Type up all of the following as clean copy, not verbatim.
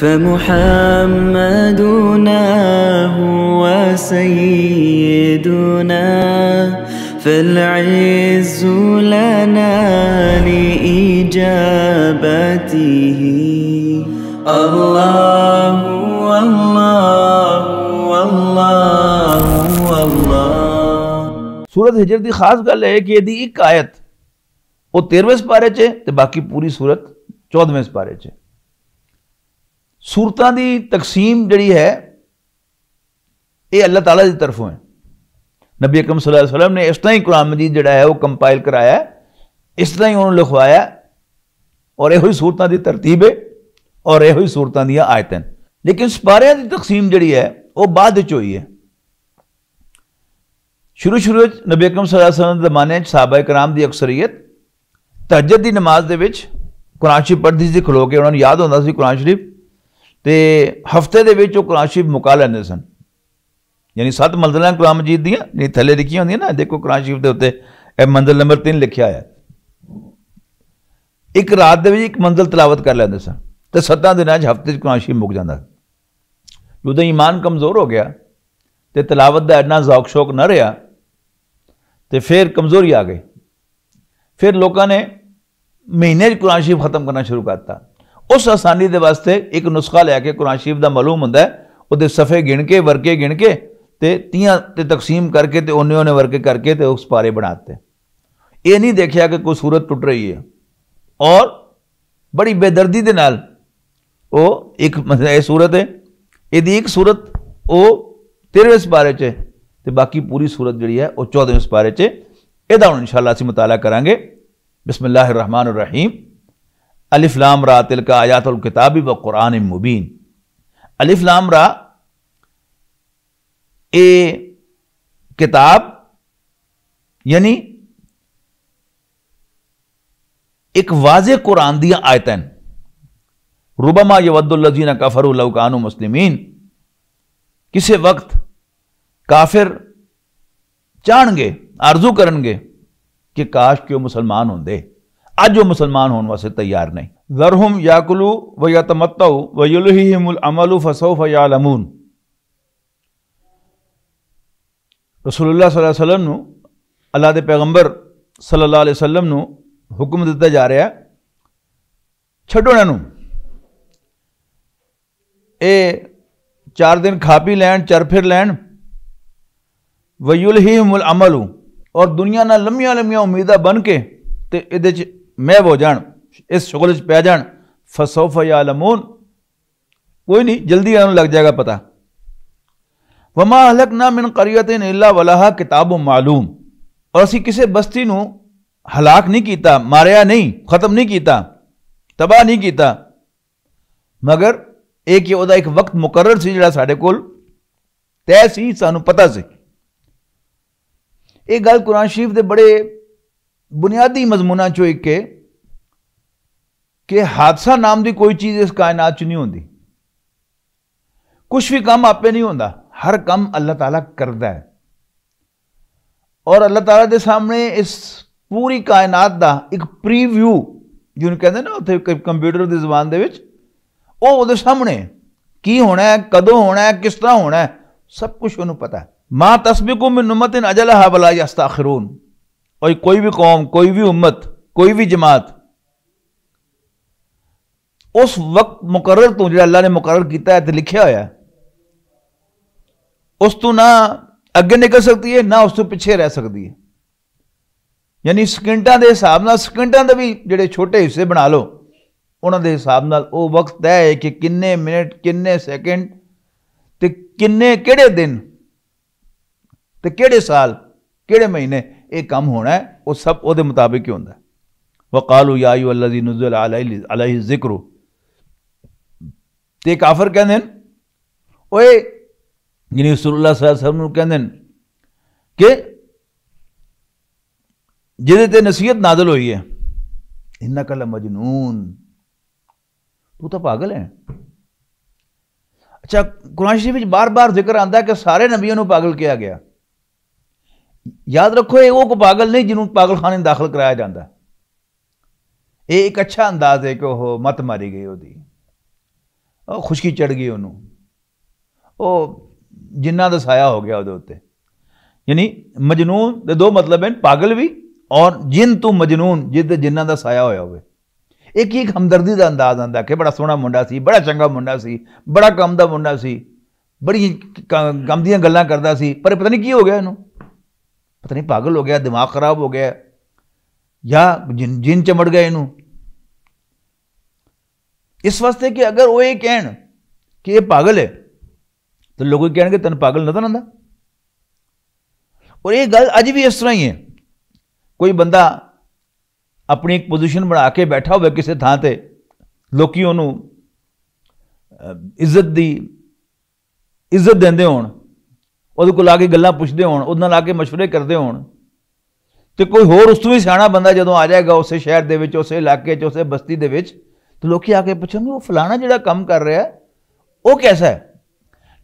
फमुहम्मदुना हुवा सय्यिदुना फल-इज़्ज़ु लना लिइजाबतिही अल्लाहु अल्लाहु अल्लाहु अल्लाह। सूरत हिजर की खास गल है कि यदि एक आयत वो 13वें सपारे च ते बाकी पूरी सूरत 14वें सपारे च। सूरतां दी तकसीम जिहड़ी है ये अल्लाह ताला की तरफों है। नबी अकरम सल्लल्लाहु अलैहि वसल्लम ने इस तरह ही कुरान मजीद जिहड़ा है वो कंपाइल कराया, इस तरह ही उन्होंने लिखवाया और यही सूरतां दी तरतीब है और यही सूरतां दी आयतां। लेकिन सपारियां दी तकसीम जिहड़ी है वो बाद विच होई है। शुरू नबी अकरम सल्लल्लाहु अलैहि वसल्लम दे ज़माने सहाबा कराम दी अक्सरियत तहज्जुद दी नमाज दे विच कुरान शरीफ पढ़दी सी खलो के, उन्होंने याद होंदा सी कुरान शरीफ ते हफ्ते दे विच वो कुरान शरीफ मुका लैंदे सन। यानी 7 मंजिलां कुरान मजीद दियां नहीं थल्ले लिखियां होंदियां ना, देखो कुरान शरीफ दे उत्ते मंजिल नंबर 3 लिखिया है। एक रात दे विच एक मंजिल तलावत कर लैंदे सन ते 7 दिनां च हफ्ते च कुरान शरीफ मुक जांदा। जदों ईमान कमज़ोर हो गया ते तलावत दा इन्ना ज़ौक शौक न रहा तो फिर कमज़ोरी आ गई। फिर लोगों ने महीने कुरान शरीफ खत्म करना शुरू करता। उस आसानी के वास्ते एक नुस्खा लैके कुरान शरीफ का मालूम होंदा है, वो सफ़े गिन के वर्के गिन के ते 30 ते तकसीम करके ते उन्ने उन्ने वर्के करके ते उस पारे बनाते। ये नहीं देखा कि कोई सूरत टुट रही है और बड़ी बेदर्दी के नाल वो एक सूरत है, यदि एक सूरत वो 13वें सपारे च ते बाकी पूरी सूरत जी है वो 14वें सपारे च। इहदा हुण इंशाअल्लाह असीं मुताला करांगे। बिस्मिल्लाहिर रहमानिर रहीम। अलिफ लाम रा तिलका आयातुल किताबी व कुरान मुबीन। अलिफ लाम रा ए किताब यानी एक वाज़े कुरान दियां आयतां। रुबमा यवद्दुल लज़ीना कफरू लौ कानू मुस्लिमीन। किसी वक्त काफिर चाहणगे आरजू करनगे कि काश कि मुसलमान होंदे, अज वो मुसलमान होने वास्ते तैयार नहीं। ज़रहुम याकुलू व यतमत्तऊ व युल्हिहिमुल अमलु फसौफ यालमून। रसूलुल्लाह सल्लल्लाहु अलैहि वसल्लम नू अल्लाह दे पैगंबर सल्लल्लाहु अलैहि वसल्लम नू हुक्म दिता जा रहा है, छड्डो इन्हां नू, ये 4 दिन खा पी लैन चर फिर लैन। वयुल्हिहिमुल अमलु और दुनिया ना लम्मियां लम्मियां उम्मीदां बन के ते इहदे च महव हो जान, इस शुगल च पै जान। फसौफ यालमून, कोई नहीं जल्दी उन्हें लग जाएगा पता। वमा अहलकना मिन क़रियतिन इल्ला वलहा किताबुम मालूम। और असी किसी बस्ती नू हलाक नहीं किया, मारिया नहीं, खत्म नहीं किया, तबाह नहीं किया, मगर एक ओदा एक वक्त मुकर्रर सी जिहड़ा साडे कोल तय सी, सानू पता सी। एक गल कुरान शरीफ के बड़े बुनियादी मजमूना चो एक है कि हादसा नाम की कोई चीज़ इस कायनात च नहीं होती। कुछ भी काम आपे नहीं होता, हर काम अल्लाह ताला करता है। और अल्लाह ताला के सामने इस पूरी कायनात का एक प्रीव्यू जिन्होंने कहते ना उत्थे कंप्यूटर की जबान दे विच, वो उहदे सामने की होना है, कदों होना है, किस तरह होना है, सब कुछ उन्होंने पता है। मां तस्बिकु मिन उम्मतिन अजलहा वला यस्तअखिरून। और कोई भी कौम, कोई भी उम्मत, कोई भी जमात उस वक्त मुकर्रर तो जो अल्लाह ने मुकर्रर किया है लिखा होया है, उस तो ना अगे निकल सकती है ना उस तो पीछे रह सकती है। यानी सकिंटां के हिसाब नाल, सकिंटां दे भी जिहड़े छोटे हिस्से बना लो, उन्होंने हिसाब नाल वो वक्त तय है कि किन्ने मिनट, किन्ने सैकेंड ते किन्ने केड़े दिन ते केड़े साल, केड़े महीने ये काम होना है, वो सब वो मुताबिक ही होता है। वक़ालू या अय्युहल्लज़ी नुज़्ज़िला अलैहि ज़िक्रु। ते काफिर कहते हैं ओए यानी रसूलुल्लाह सल्लल्लाहु अलैहि वसल्लम कहते हैं कि जिहदे ते नसीहत नाज़िल हुई है, इन्नका लमजनून, तू तो पागल है। अच्छा, कुरान शरीफ में बार बार जिक्र आता है कि सारे नबियों को पागल किया गया। याद रखो ये वो को पागल नहीं जिन्होंने पागल खाने में दाखिल कराया जाता है। ये एक अच्छा अंदाज है कि वह मत मारी गई होती। खुशकी चढ़ गई उन्होंने, वो जिन्ना का साया हो गया वो उत्ते। यानी मजनून के दो मतलब हैं, पागल भी और जिन तू मजनून जिद जिन्ना का साया होया हुए। एक हमदर्दी का अंदाज आता कि बड़ा सोहना मुंडा सी, बड़ा चंगा मुंडा सी, बड़ा कम का मुंडा सी, बड़ी कम दी गल्लां करदा सी, पर पता नहीं की हो गया इनू, पता नहीं पागल हो गया, दिमाग खराब हो गया या जिन चमड़ गए इनू। इस वास्ते कि अगर वो ये कहन कि ये पागल है तो लोग कहेंगे तेन पागल नजर आंदा। और ये गल अज भी इस तरह ही है। कोई बंदा अपनी एक पोजीशन बना के बैठा हुआ किसी थां ते, लोकी उन्हों इज्जत देंदे होण, उहदे कोल आके गल्लां पुछदे होण, उहदे नाल आके मशवरे करदे होण, ते कोई होर उस तों भी सियाणा बंदा जदों आ जाएगा उस शहर दे विच, उस इलाके च, उस बस्ती दे विच, तो लोग आके पूछेंगे वो फलाना जिहड़ा काम कर रहा है वो कैसा है।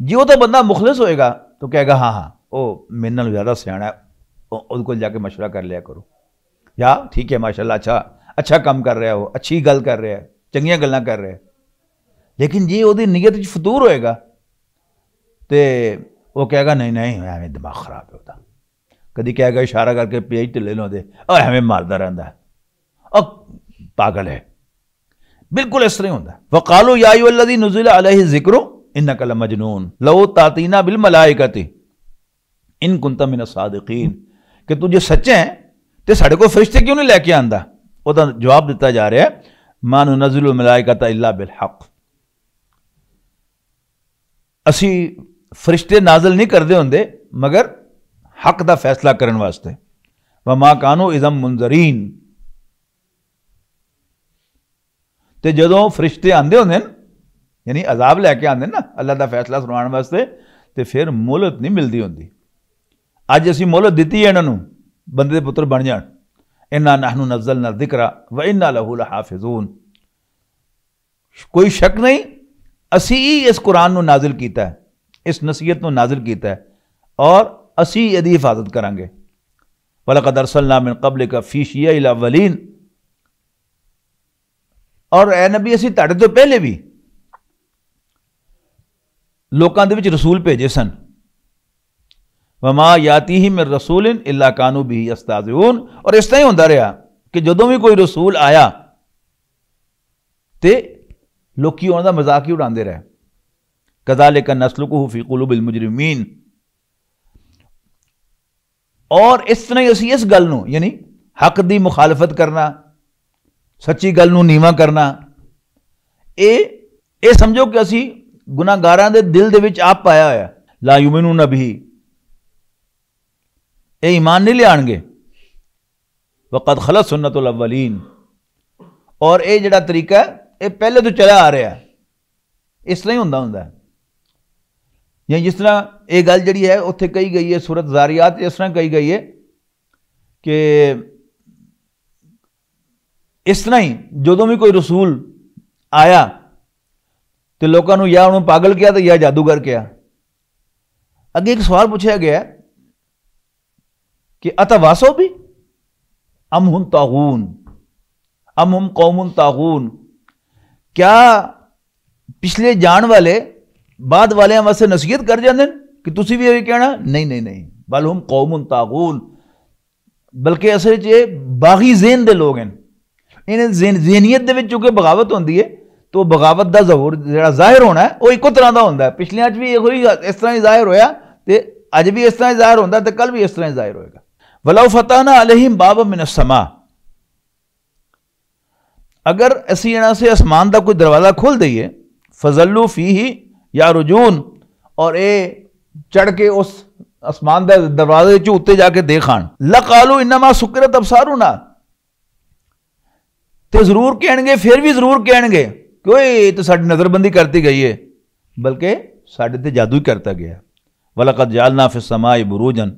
जे वो तो बंदा मुखलिस होएगा तो कहेगा हाँ हाँ वो मेरे नाल ज़्यादा सियाणा है, उहदे कोल जाके मशवरा कर लिया करो, या ठीक है माशाल्लाह अच्छा काम कर रहा है, वो अच्छी गल कर रहा है, चंगियां गल्लां कर रहा है। लेकिन जे वो नीयत च फतूर होएगा तो वो कहेगा नहीं नहीं एवं दिमाग खराब है होता, कभी कहेगा इशारा करके पेज ढिले लो दे और हमें मारता रहता है और पागल है। बिल्कुल इस तरह होता है। वक़ालू या अय्युहल्लज़ी नुज़िला अलैहि ज़िक्रु इन्नका लमजनून लौ तातीना बिल मलाइकति इन कुंता मिन सादिकीन, कि तुझे सच्चे हैं तो साढ़े को फरिश्ते क्यों नहीं लैके आंदा। उसका जवाब दिता जा रहा है मा नुनज़्ज़िलुल मलाइकता इल्ला बिल हक़, असी फरिश्ते नाजल नहीं करते होंगे मगर हक का फैसला करने वास्ते। व मा कानू इज़म मुंजरीन, तो जदों फरिश्ते आते होंगे यानी अजाब लैके आते ना अल्लाह का फैसला सुनाने वास्ते, तो फिर मोहलत नहीं मिलती होंगी। अज असी मोहलत दी है इन्हों बंदे दे पुत्र बन जान, इन्ना नहनु नज़्ज़लना ज़िक्रा व इन्ना लहू लहाफ़िज़ून। कोई शक नहीं असी ही इस कुरान को नाजिल किया है, इस नसीहत को नाजिल किया है और असी यदी हिफाजत करांगे। वलक़द अरसलना मिन क़ब्लिका फ़ी शिय्यिल अव्वलीन, और ए नबी असी तुहाडे तो पहले भी लोकां दे विच रसूल भेजे सन। वमा यातीहिम मिन रसूलिन इल्ला कानू बिही यस्ताज़िऊन, और इस तरह ही होंदा रहा कि जदों भी कोई रसूल आया तो लोकी उन्हां दा मजाक ही उड़ाते रहे। कज़ालिका नस्लुकुहु फ़ी क़ुलूबिल मुजरिमीन, और इस तरह ही असी इस गल नूं यानी हक दी मुखालफत करना, सच्ची गल नूं नीवा करना, ये समझो कि असी गुनाहगारां दे दिल दे विच आप पाया होया। ला युमिनून बिही, ये ईमान नहीं लियाणगे। वक़द खलत सुन्नतुल अव्वलीन, और ये जिहड़ा तरीका है ये पहले तो चला आ रहा है, इस तरह ही हुंदा है। या जिस तरह ये गल जिहड़ी है उत्थे कही गई है सूरत ज़ारियात, इस तरह कही गई है कि इस तरह ही जदों भी कोई रसूल आया तो लोगों को या उन्होंने पागल किया तो या जादूगर किया। अगे एक सवाल पूछा गया कि अतवासो भी अम हुम तागून अम हुम कौमुन तागून, क्या पिछले जान वाले बाद वाले वास्ते नसीहत कर जाते कि तुसी भी ये कहना नहीं नहीं नहीं, बल हुम कौमुन तागून, बल्कि असल च बागी ज़ेन दे लोग हैं। इन्हें ज़ेनियत दे विच चूंकि बगावत होंदी है तो बगावत का ज़हूर जिहड़ा ज़ाहिर होना है वो इको तरह का होंदा है। पिछलियां च भी इस तरह ही ज़ाहिर होया तो अज भी इस तरह ही ज़ाहिर होंदा तो कल भी इस तरह ही ज़ाहिर होएगा। वलौ फतहना अलैहिम बाबन मिनस समा, अगर असी इन्हां से आसमान का कोई दरवाज़ा खोल दईए फजल्लू फीही या रुजून, और ये चढ़ के उस आसमान के दरवाजे च उत्ते जाके देख आन, लकालू इन्नमा सुकिरत अबसारुना, तो जरूर कहणगे, फिर भी जरूर कहणगे कोई तो साडी नजरबंदी करती गई है, बल्कि साडे ते जादू ही करता गया। वलक़द जअलना फिस समाई बुरूजन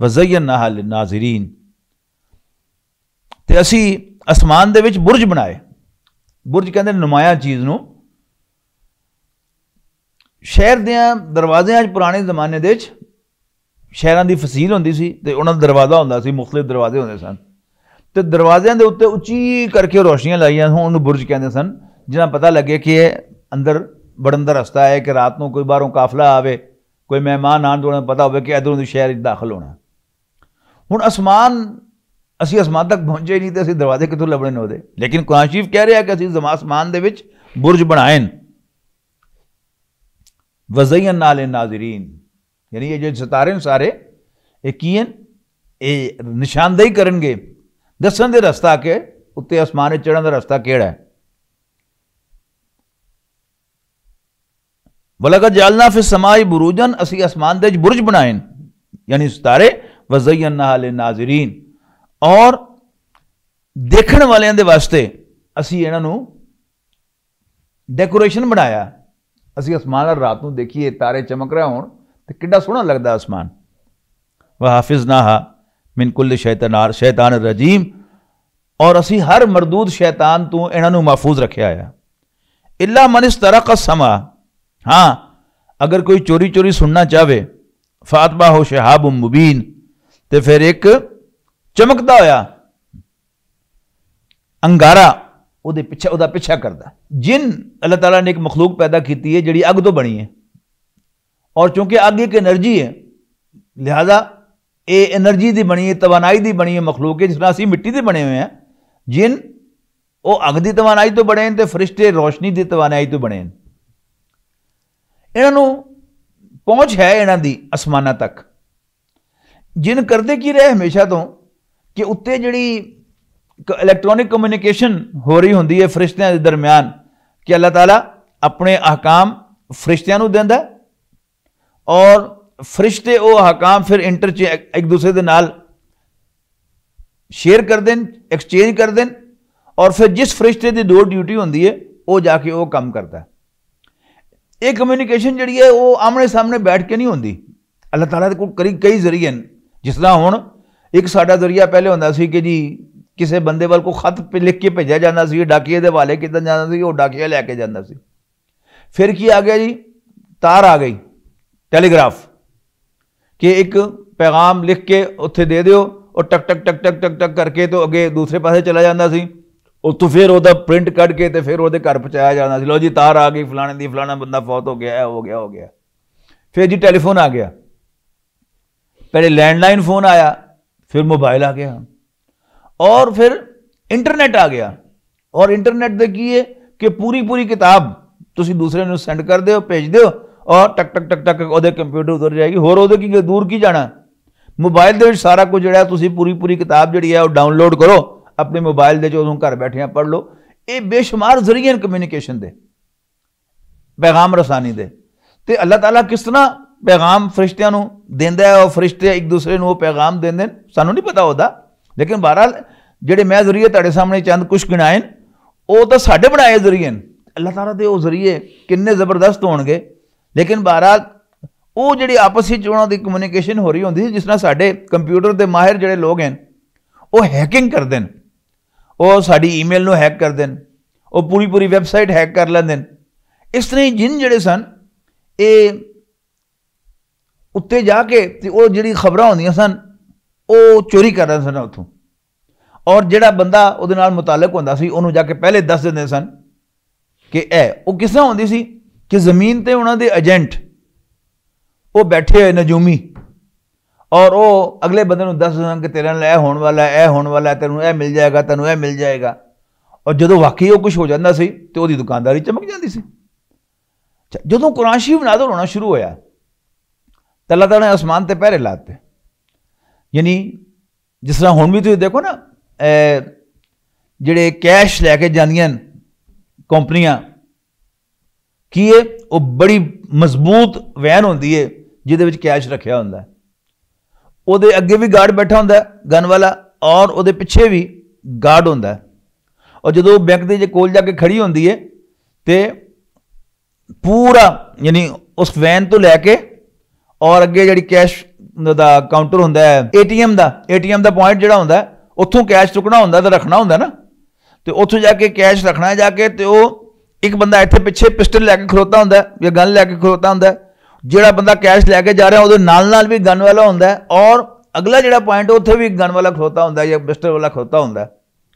व ज़य्यनाहा लिन्नाज़िरीन, ते असी आसमान दे विच बुरज बनाए। बुरज कहते नुमाया चीज़ नूं। शहर दियां दरवाज़ियां पुराने जमाने दे शहरां दी फसील होंदी सी ते उन्हां दा दरवाज़ा होंदा सी, मुख्तलिफ दरवाजे होंदे सन, तो दरवाज़ियां दे उत्ते उच्ची करके रोशनियां लाइयां होण बुरज कहते सन, जिन्हां पता लगे कि अंदर बढ़न का रस्ता है कि रात को कोई बाहरों काफला आवे, कोई मेहमान आने तो पता हो कि इधरों शहर दाखिल होना। हुण आसमान असी आसमान तक पहुंचे नहीं तो असी दरवाजे कितों लभने ने उहदे, लेकिन कुरान शरीफ कह रहा है कि असी आसमान दे विच बुरज बनाए वज़य्यना लिन्नाज़िरीन, यानी ये जो सितारे सारे ये की ये निशानदेही करनगे, दसन दे रस्ता के उत्ते आसमान चढ़न का रस्ता केड़ा है। वलक़द जअलना फिस समाई बुरूजन, असी आसमान दे बुरज बनाए यानी सितारे, वज़य्यना लिन्नाज़िरीन, और देखने वाले दे वास्ते असी इन्हां डेकोरेशन बनाया। असी आसमान रात को देखिए तारे चमक रहे होण तो कितना सोहना लगता आसमान। वह हाफिज़नाहा मिन कुल्ल शैतान रजीम, और असी हर मरदूद शैतान तो इन्हों महफूज रखा है। इल्ला मन इस्तरक़ समा, हाँ अगर कोई चोरी चोरी सुनना चाहे, फातबा हो शहाब मुबीन, तो फिर एक चमकता होया अंगारा उहदे पिछे उहदा पिछा करता। जिन अल्लाह ताला ने एक मखलूक पैदा की है जिहड़ी अग तो बनी है, और चूंकि अग एक एनर्जी है लिहाजा ये एनर्जी की बनी है, तवानाई की बनी है मखलूक है, जिस तरह असी मिट्टी के बने हुए हैं। जिन वो अग की तवानाई तो बने तो फरिश्ते रोशनी की तवानाई तो बने। इन्हों पहुंच है इन्हों की आसमाना तक। जिन करते की रहे हमेशा तो कि उत्ते जिहड़ी इलैक्ट्रॉनिक कम्यूनिकेशन हो रही होंदी है फरिश्तियां के दरम्यान, कि अल्लाह ताला अपने अहकाम फरिश्तियां नूं देंदा और फरिश्ते वो अहकाम फिर एक दूसरे के नाल शेयर कर दें, एक्सचेंज कर दें, और फिर जिस फरिश्ते की दो ड्यूटी होंदी है वो जाके वो काम करता है। ये कम्यूनिकेशन जिहड़ी है वो आमने सामने बैठ के नहीं होंदी, अल्लाह ताला दे कोल कई जरिए हैं। जिस तरह हुण एक साडा जरिया पहले होंदा सी कि जी किसी बंदे वाल को खत लिख के भेजा जाता सी, डाकिए के हवाले किया जाता सी, वो डाकिया लैके जाता सी। फिर की आ गया जी, तार आ गई, टैलीग्राफ, कि एक पैगाम लिख के उत्थे दे दिओ और टक टक टक टक टक टक करके तो अगे दूसरे पासे चला जाता सी। उत्तों फिर वह प्रिंट कट के तो फिर वो घर पहुँचाया जाता सी, लो जी तार आ गई फलाने दी, फलाना बंदा फौत हो गया, हो गया हो गया। फिर जी टेलीफोन आ गया, पहले लैंडलाइन फोन आया, फिर मोबाइल आ गया, और फिर इंटरनेट आ गया। और इंटरनेट दे की है कि पूरी पूरी किताब तुसी दूसरे नूं सेंड कर दो, भेज दो, और टक टक टक टक वो कंप्यूटर उतर जाएगी। होर वो की दूर की जाना, मोबाइल दे सारा कुछ जो तुसी पूरी पूरी किताब जी है वो डाउनलोड करो अपने मोबाइल दे, जो घर बैठे पढ़ लो। ये बेशुमार जरिए कम्यूनिकेशन दे, पैगाम रसानी दे। तो अल्लाह ताला किस तरह पैगाम फरिश्तियां नूं देंदा है और फरिश्ते एक दूसरे नूं पैगाम देंदे, सानू नहीं पता होता। लेकिन बहरहाल जिहड़े मैं जरिए तुहाडे सामने चंद कुछ गिनाए वो तो साडे बनाए जरिए, अल्लाह ताला दे वो जरिए किन्ने जबरदस्त होणगे। लेकिन बहरहाल वो जिहड़ी आपस में उन्हां दी कम्यूनिकेशन हो रही होंदी, जिस तरह साडे कंप्यूटर के माहिर जिहड़े लोग हैं वो हैकिंग करते हैं, वो साडी ईमेल नूं हैक कर देन, वो पूरी पूरी वैबसाइट हैक कर लैंदे। इस तरह जिन जिहड़े सन ये उत्ते जाके वो जिहड़ी खबरां होंदियां सन वो चोरी कर रहे सन उत्थों, और जिहड़ा बंदा उहदे नाल मुतालिक होंदा सी उहनूं जाके पहले दस दिंदे सन कि वो किस तरह होंदी सी कि जमीन ते उन्हां दे एजेंट वो बैठे हुए नजूमी, और वो अगले बंदे नूं दस दें कि तेरे नाल होने वाला है, होने वाला है, तेनों यह मिल जाएगा, तेनों यह मिल जाएगा। और जो वाकई वो कुछ हो जाता सी तो वो दुकानदारी चमक जाती सी। जो कुरान शरीफ नाज़िल होना शुरू होया तो अल्लाह ताला ने आसमान ते पहरे लाते, यानी जिस तरह हुण भी तुसीं देखो ना जिहड़े कैश लैके जांदियां कंपनियां की है, वो बड़ी मजबूत वैन होंदी है जिहदे विच कैश रखिया हुंदा है, उहदे अगे भी गार्ड बैठा हुंदा है गन वाला, और उहदे पिछे भी गार्ड हुंदा है। और जो बैंक के कोल जाके खड़ी होंदी है तो पूरा यानी उस वैन तो लैके और अगे जी कैश का काउंटर होंदा है, एटीएम का पॉइंट जो होंदा है उत्थों कैश चुकना होंदा तो रखना होंदा ना, तो उत्थों जाके कैश रखना है जाके, तो एक बंदा इत्थे पिछे पिस्टल लैके खलोता होंदा है या गन लैके खलोता होंदा है, जिहड़ा बंदा कैश लैके जा रहा है उहदे नाल भी गन वाला होंदा है, और अगला जिहड़ा पॉइंट उत्थे भी गन वाला खलोता होंदा है या पिस्टल वाला खलोता होंदा है।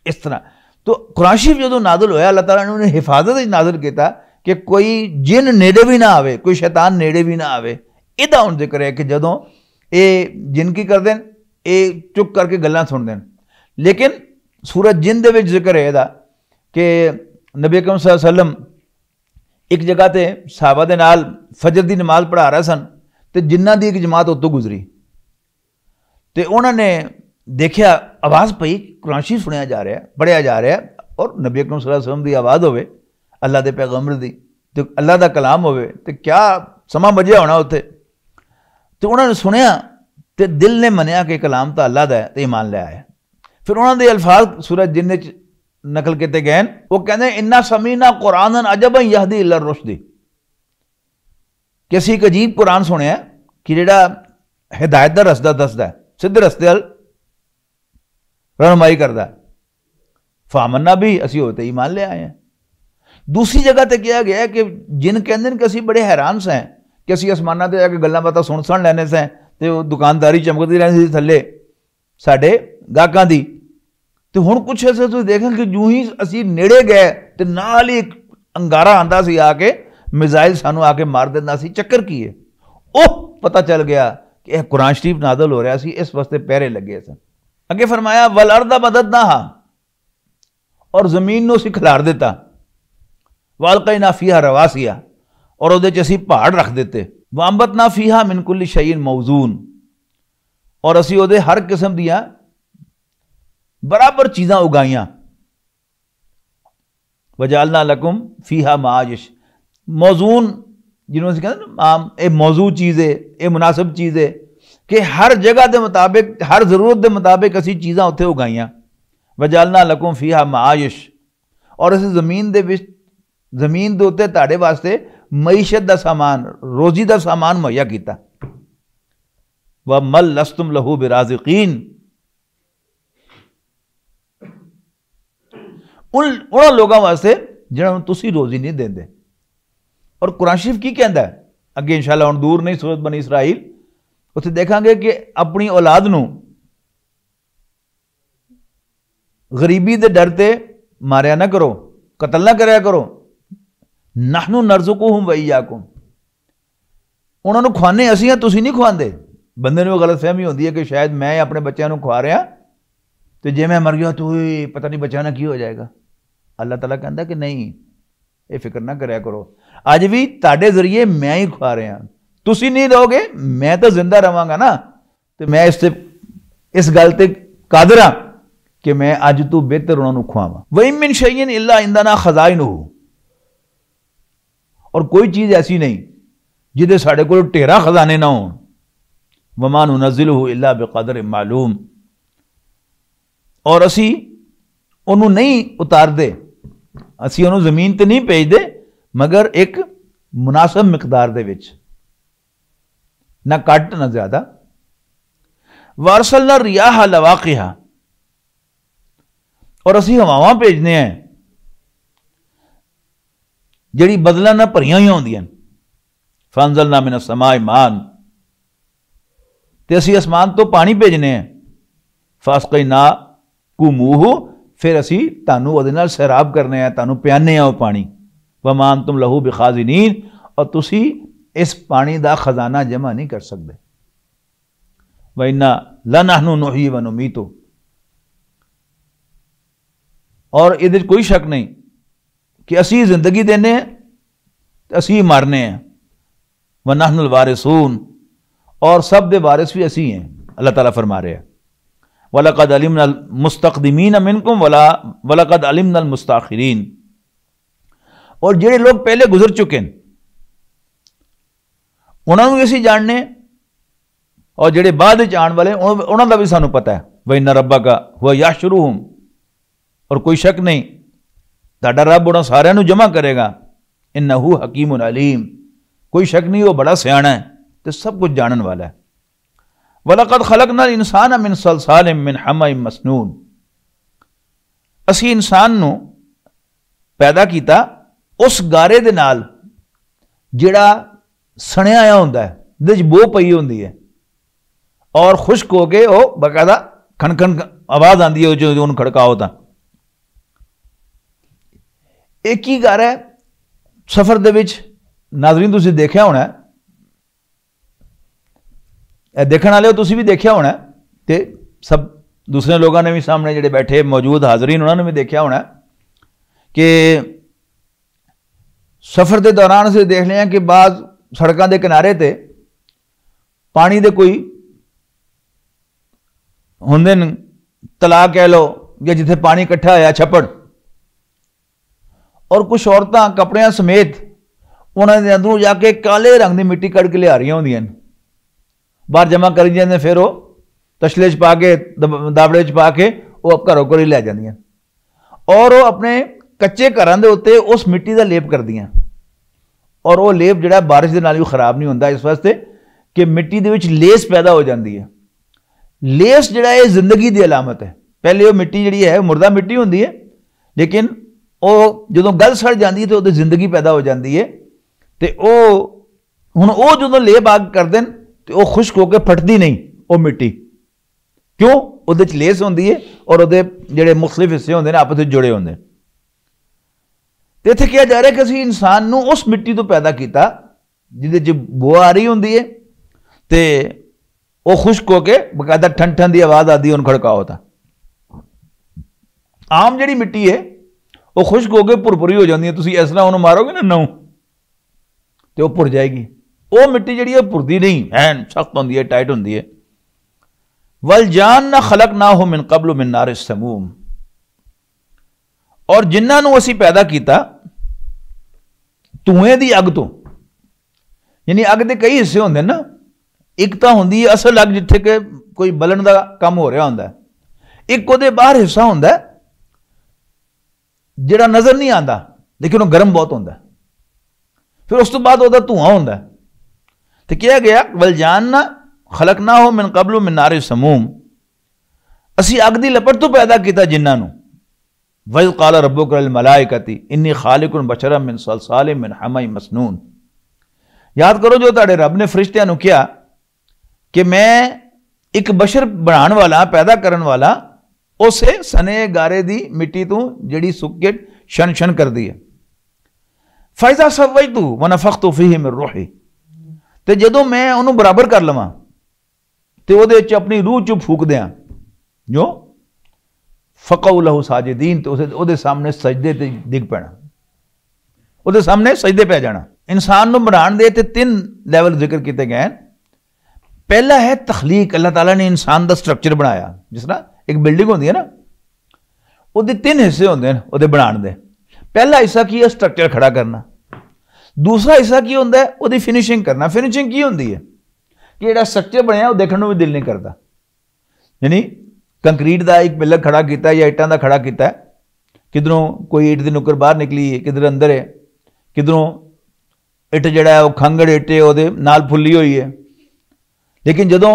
इस तरह तो कुरान शरीफ जो नाज़िल होया अल्लाह ताला ने हिफाजत नाज़िल किया कि कोई जिन नेड़े भी ना आवे, कोई शैतान नेड़े भी ना आवे। इहदा हुण जिक्र है कि जदों ये जिन की करदे न, ये चुप करके गल्लां सुनदे न। लेकिन सूरत जिन दे विच जिक्र है इहदा कि नबी अकरम सल्लल्लाहु अलैहि वसल्लम एक जगह ते सहाबा दे नाल फजर दी नमाज पढ़ा रहे सन, तो जिन्ना दी एक जमात उत्तों गुजरी, तो उन्होंने देखा आवाज़ पई, कुरान शरीफ सुनिया जा रहा है, पढ़िया जा रहा है, और नबी अकरम सल्लल्लाहु अलैहि वसल्लम की आवाज़ होवे, अल्लाह के पैगंबर दी, तो अल्लाह का कलाम होवे, तो क्या समा बजिया होना उत्थे। तो उन्होंने सुनिया तो दिल ने मनिया कि कलाम तो अल्लाह का है, तो ईमान ले आया। फिर उन्होंने अल्फाज सूरत जिन नकल किए गए, वो कहते इन्ना समीना कुरान अजब यहदी इला रुश्दी, कि असीं एक अजीब कुरान सुनिया कि जिहड़ा हिदायत का रस्ता दसदा है, सीधे रस्ते वाल रहनुमाई करता है। फामन्ना भी असीं होते ईमान ले आए हैं। दूसरी जगह पर कहा गया है कि जिन कहते हैं कि असीं बड़े हैरान से कि असीं आसमानां ते जाके गल्लां बातां सुन लैने से, तो दुकानदारी चमकती रहती थले साडे गाहकां दी। तो हुण कुछ ऐसे तुसीं देखें कि जूं ही असीं नेड़े गए तो नाल ही अंगारा आंदा सी, आके मिसाइल सानू आके मार दिंदा सी। चक्कर की है? ओह पता चल गया कि यह कुरान शरीफ नादल हो रहा सी, इस वास्ते पहरे लगे सन। अगे फरमाया वल अर्दा मददनाहा, और जमीन नूं असीं खिलार दिता, वालकैना फीहा रवासिया, और उहदे च असीं पहाड़ रख दिते, वांबतना फीहा मिन कुल्ली शैइन मौजून, और असीं उहदे हर किस्म दियां बराबर चीज़ां उगाइयां। वजालना लकुम फीहा माइश, मौजून जिन्होंने कहते ना आम, ये मौजू चीज़ है, ये मुनासिब चीज़ है कि हर जगह के मुताबिक, हर जरूरत के मुताबिक असी चीज़ां उत्थे उगाइयां। वजालना लकुम फीहा माइश, और असी जमीन दे विच, जमीन दे उत्ते तुहाडे वास्ते मईशत का सामान, रोजी का सामान मुहैया किया। व मल लस्तुम लहू बिराज़िकीन, उन लोगों वास्ते जिन्होंने तुसी रोजी नहीं देंदे। और कुरान शरीफ की कहता है अगे, इंशाअल्लाह हुण दूर नहीं, सूरत बनी इसराइल, उत्थे देखांगे कि अपनी औलाद नूं गरीबी दे डर ते मारिया ना करो, कतल ना करया करो। नहनु नरज़ुकुहुम व इय्याकुम, उन्होंने खुआने असीं हां, तुसीं नहीं खुआंदे। बंदे नूं गलत फहमी होंदी है कि शायद मैं अपने बच्चों को खुआ रहा, तो जे मैं मर गया तो पता नहीं बच्चा ना की हो जाएगा। अल्लाह ताला कहता कि नहीं, ये फिक्र ना करया करो, अज भी तुहाडे जरिए मैं ही खुआ रहा, तुसीं नहीं रहोगे, मैं तो जिंदा रहांगा ना, तो मैं इस गल ते कादिर हां कि मैं अज तू बेहतर उन्होंने खुआवां। व इन मिन शैइन इल्ला इंदना खज़ाइनुहु, और कोई चीज़ ऐसी नहीं जिहदे साडे कोल ढेरा खजाने ना होण। वमा नुनज़्ज़िलुहु इल्ला बिक़दर मालूम, और असी उन्हों नहीं उतारते, असी उन्होंने जमीन पर नहीं भेजते, मगर एक मुनासिब मिकदार दे विच, ना घट ना ज्यादा। वरसलना रियाह लवाक़िहा, और असी हवावां भेजने हैं जिहड़ी बदलां नाल भरियां होईयां होंदियां। फंज़लना मिन अस्समाई मान, ते असी आसमान तो पानी भेजने हैं। फास्क़ैना कुमूहु, फिर असी तानू उहदे नाल सैराब करने हैं, तानू पियाने वो पानी। वमा अंतुम लहू बिखाज़िनीन, और तुसी इस पानी का खजाना जमा नहीं कर सकते। व इन्ना लनहनु नुहयी व नुमीतु, और इहदे कोई शक नहीं कि असी जिंदगी देने हैं, असी मारने हैं। व नहनुल वारिसून, और सब दे वारिस भी असी हैं। अल्लाह ताला फरमा रहे हैं वलक़द अलिमनल मुस्तक़दिमीन मिनकुम वलक़द अलिमनल मुस्तअख़िरीन, और जिहड़े लोग पहले गुजर चुके हैं उन्होंने भी असी जानने, और जिहड़े बाद विच आने वाले उन्हों का भी सानू पता है। व इन्ना रब्बका हुवा यहशुरुहुम, और कोई शक नहीं तुहाडा रब उन्होंने सारिਆਂ ਨੂੰ जमा करेगा। इन्नहु हकीमुन अलीम, कोई शक नहीं वो बड़ा सियाणा है, तो सब कुछ जानने वाला है। वलक़द खलक़नल इंसान मिन सलसालिम मिन हमाइम मसनून, असी इंसान नू पैदा किया उस गारे दे नाल जिहड़ा सणिया आया हुंदा है, जिहदे च बो पई हुंदी है, और खुश्क हो के वो बकायदा खनखन आवाज आती है जो खड़काओ। तो एक ही गारा है सफ़र दे विच नाज़रीन तुसीं देखिया होना, देखने वाले तुसीं भी देखिया होना, तो सब दूसरे लोगों ने भी सामने जिहड़े बैठे मौजूद हाज़रीन उन्होंने भी देखिया होना कि सफ़र के दौरान असीं देख लिया कि बाज़ सड़कों के किनारे ते पानी दे कोई हुंदे न, तलाब कह लो या जिथे पानी इकट्ठा होया छप्पड़, और कुछ औरतां कपड़ियां समेत उन्होंने अंदरों जाके काले रंग की मिट्टी कढ़ के लिया रही होंदियां न, बाहर जमा करी जाते, फिर वो तशले च पा के दाबड़े च पा के वो घरों घरों लै जांदियां और वो अपने कच्चे घरों के उत्ते उस मिट्टी का लेप करदियां, और वो लेप जिहड़ा बारिश के नाल भी खराब नहीं होंदा, इस वास्ते कि मिट्टी दे विच लेस पैदा हो जाती है। लेस जिहड़ा है जिंदगी की अलामत है। पहले वो मिट्टी जिहड़ी है मुर्दा मिट्टी होंदी है, लेकिन वो जदों गल सड़ जाती है तो उहदे जिंदगी पैदा हो जाती है, तो हुण वो जदों लेप आग करदे न तो वो खुश्क होकर फटदी नहीं वो मिट्टी, क्यों? उहदे च लेस होंदी है और उहदे जिहड़े मुख्तलिफ हिस्से होंदे ने आपस में जुड़े होंदे। तो इत्थे कहा जा रहा है कि असीं इंसान नूं उस मिट्टी तो पैदा किया जिहदे च बो आ रही होंदी है, तो वो खुश्क होकर बकायदा ठन ठन की आवाज़ आती है, उन्हें खड़काओ होता। आम जिहड़ी मिट्टी है वो खुश्क होकर भुरभुरी हो जाती है, तुसीं इस तरह उन्हें मारोगे ना नौ तो वो भुर जाएगी। वो मिट्टी जिहड़ी है भुरदी नहीं है, सख्त होंदी है, टाइट होंदी है। वल जान ना खलक ना हो मिन कबल मिन नार समूम, और जिन्होंने असीं पैदा किया धुएं की अग तो, यानी अग के कई हिस्से होंगे ना, एक तो होंगी है असल अग जिथे कि कोई बलन का काम हो रहा होंदा, एक वो बाहर हिस्सा होंदा जिहड़ा नज़र नहीं आता लेकिन वो गर्म बहुत होंदा, फिर उस तो बाद वह धुआं होंदा। तो कहा गया वल जान ना खलक ना हो मिन कबल मिन नार समूम, असी अग की लपट तो पैदा किया जिन्होंने। वज़ क़ाल रब्बुका लिल मलाइकति इन्नी खालिकुन बशरन मिन सलसालिन मिन हमाइन मसनून, याद करो जो तुहाडे रब ने फरिश्तियां नूं कहा कि मैं एक बशर बनाने वाला, पैदा करने वाला उसे सने गारे दी मिट्टी तू जिहड़ी सुक के शन शन कर दी है। फैज़ा सवैतु व नफख्तु फीही मिन रूही, तो जदों मैं उन्होंने बराबर कर लवां तो वो अपनी रूह चो फूक दियां जो फ़क़ऊ लहू साजिदीन, तो उसे सामने सजदे ते डिग पैना, उहदे सामने सजदे पै जाना। इंसान को बनाने दे ते 3 लैवल जिक्र किए गए। पहला है तखलीक, अल्लाह ताला ने इंसान का स्ट्रक्चर बनाया, जिस तरह एक बिल्डिंग होती है ना, उसके 3 हिस्से होंगे उसके बनाने दे। पहला हिस्सा की है स्ट्रक्चर खड़ा करना, दूसरा हिस्सा की होंदा है उसकी फिनिशिंग करना। फिनिशिंग की होंदी है कि जिहड़ा स्ट्रक्चर बनया वो देखने भी दिल नहीं करता, यानी कंक्रीट का एक पिलर खड़ा किया या ईटां का खड़ा किया, किधरों कोई ईट की नुक्कर बाहर निकली है, किधर अंदर है, किधरों इट जिहड़ा है वो खंगड़ इट है उहदे नाल फुल्ली हुई है, लेकिन जदों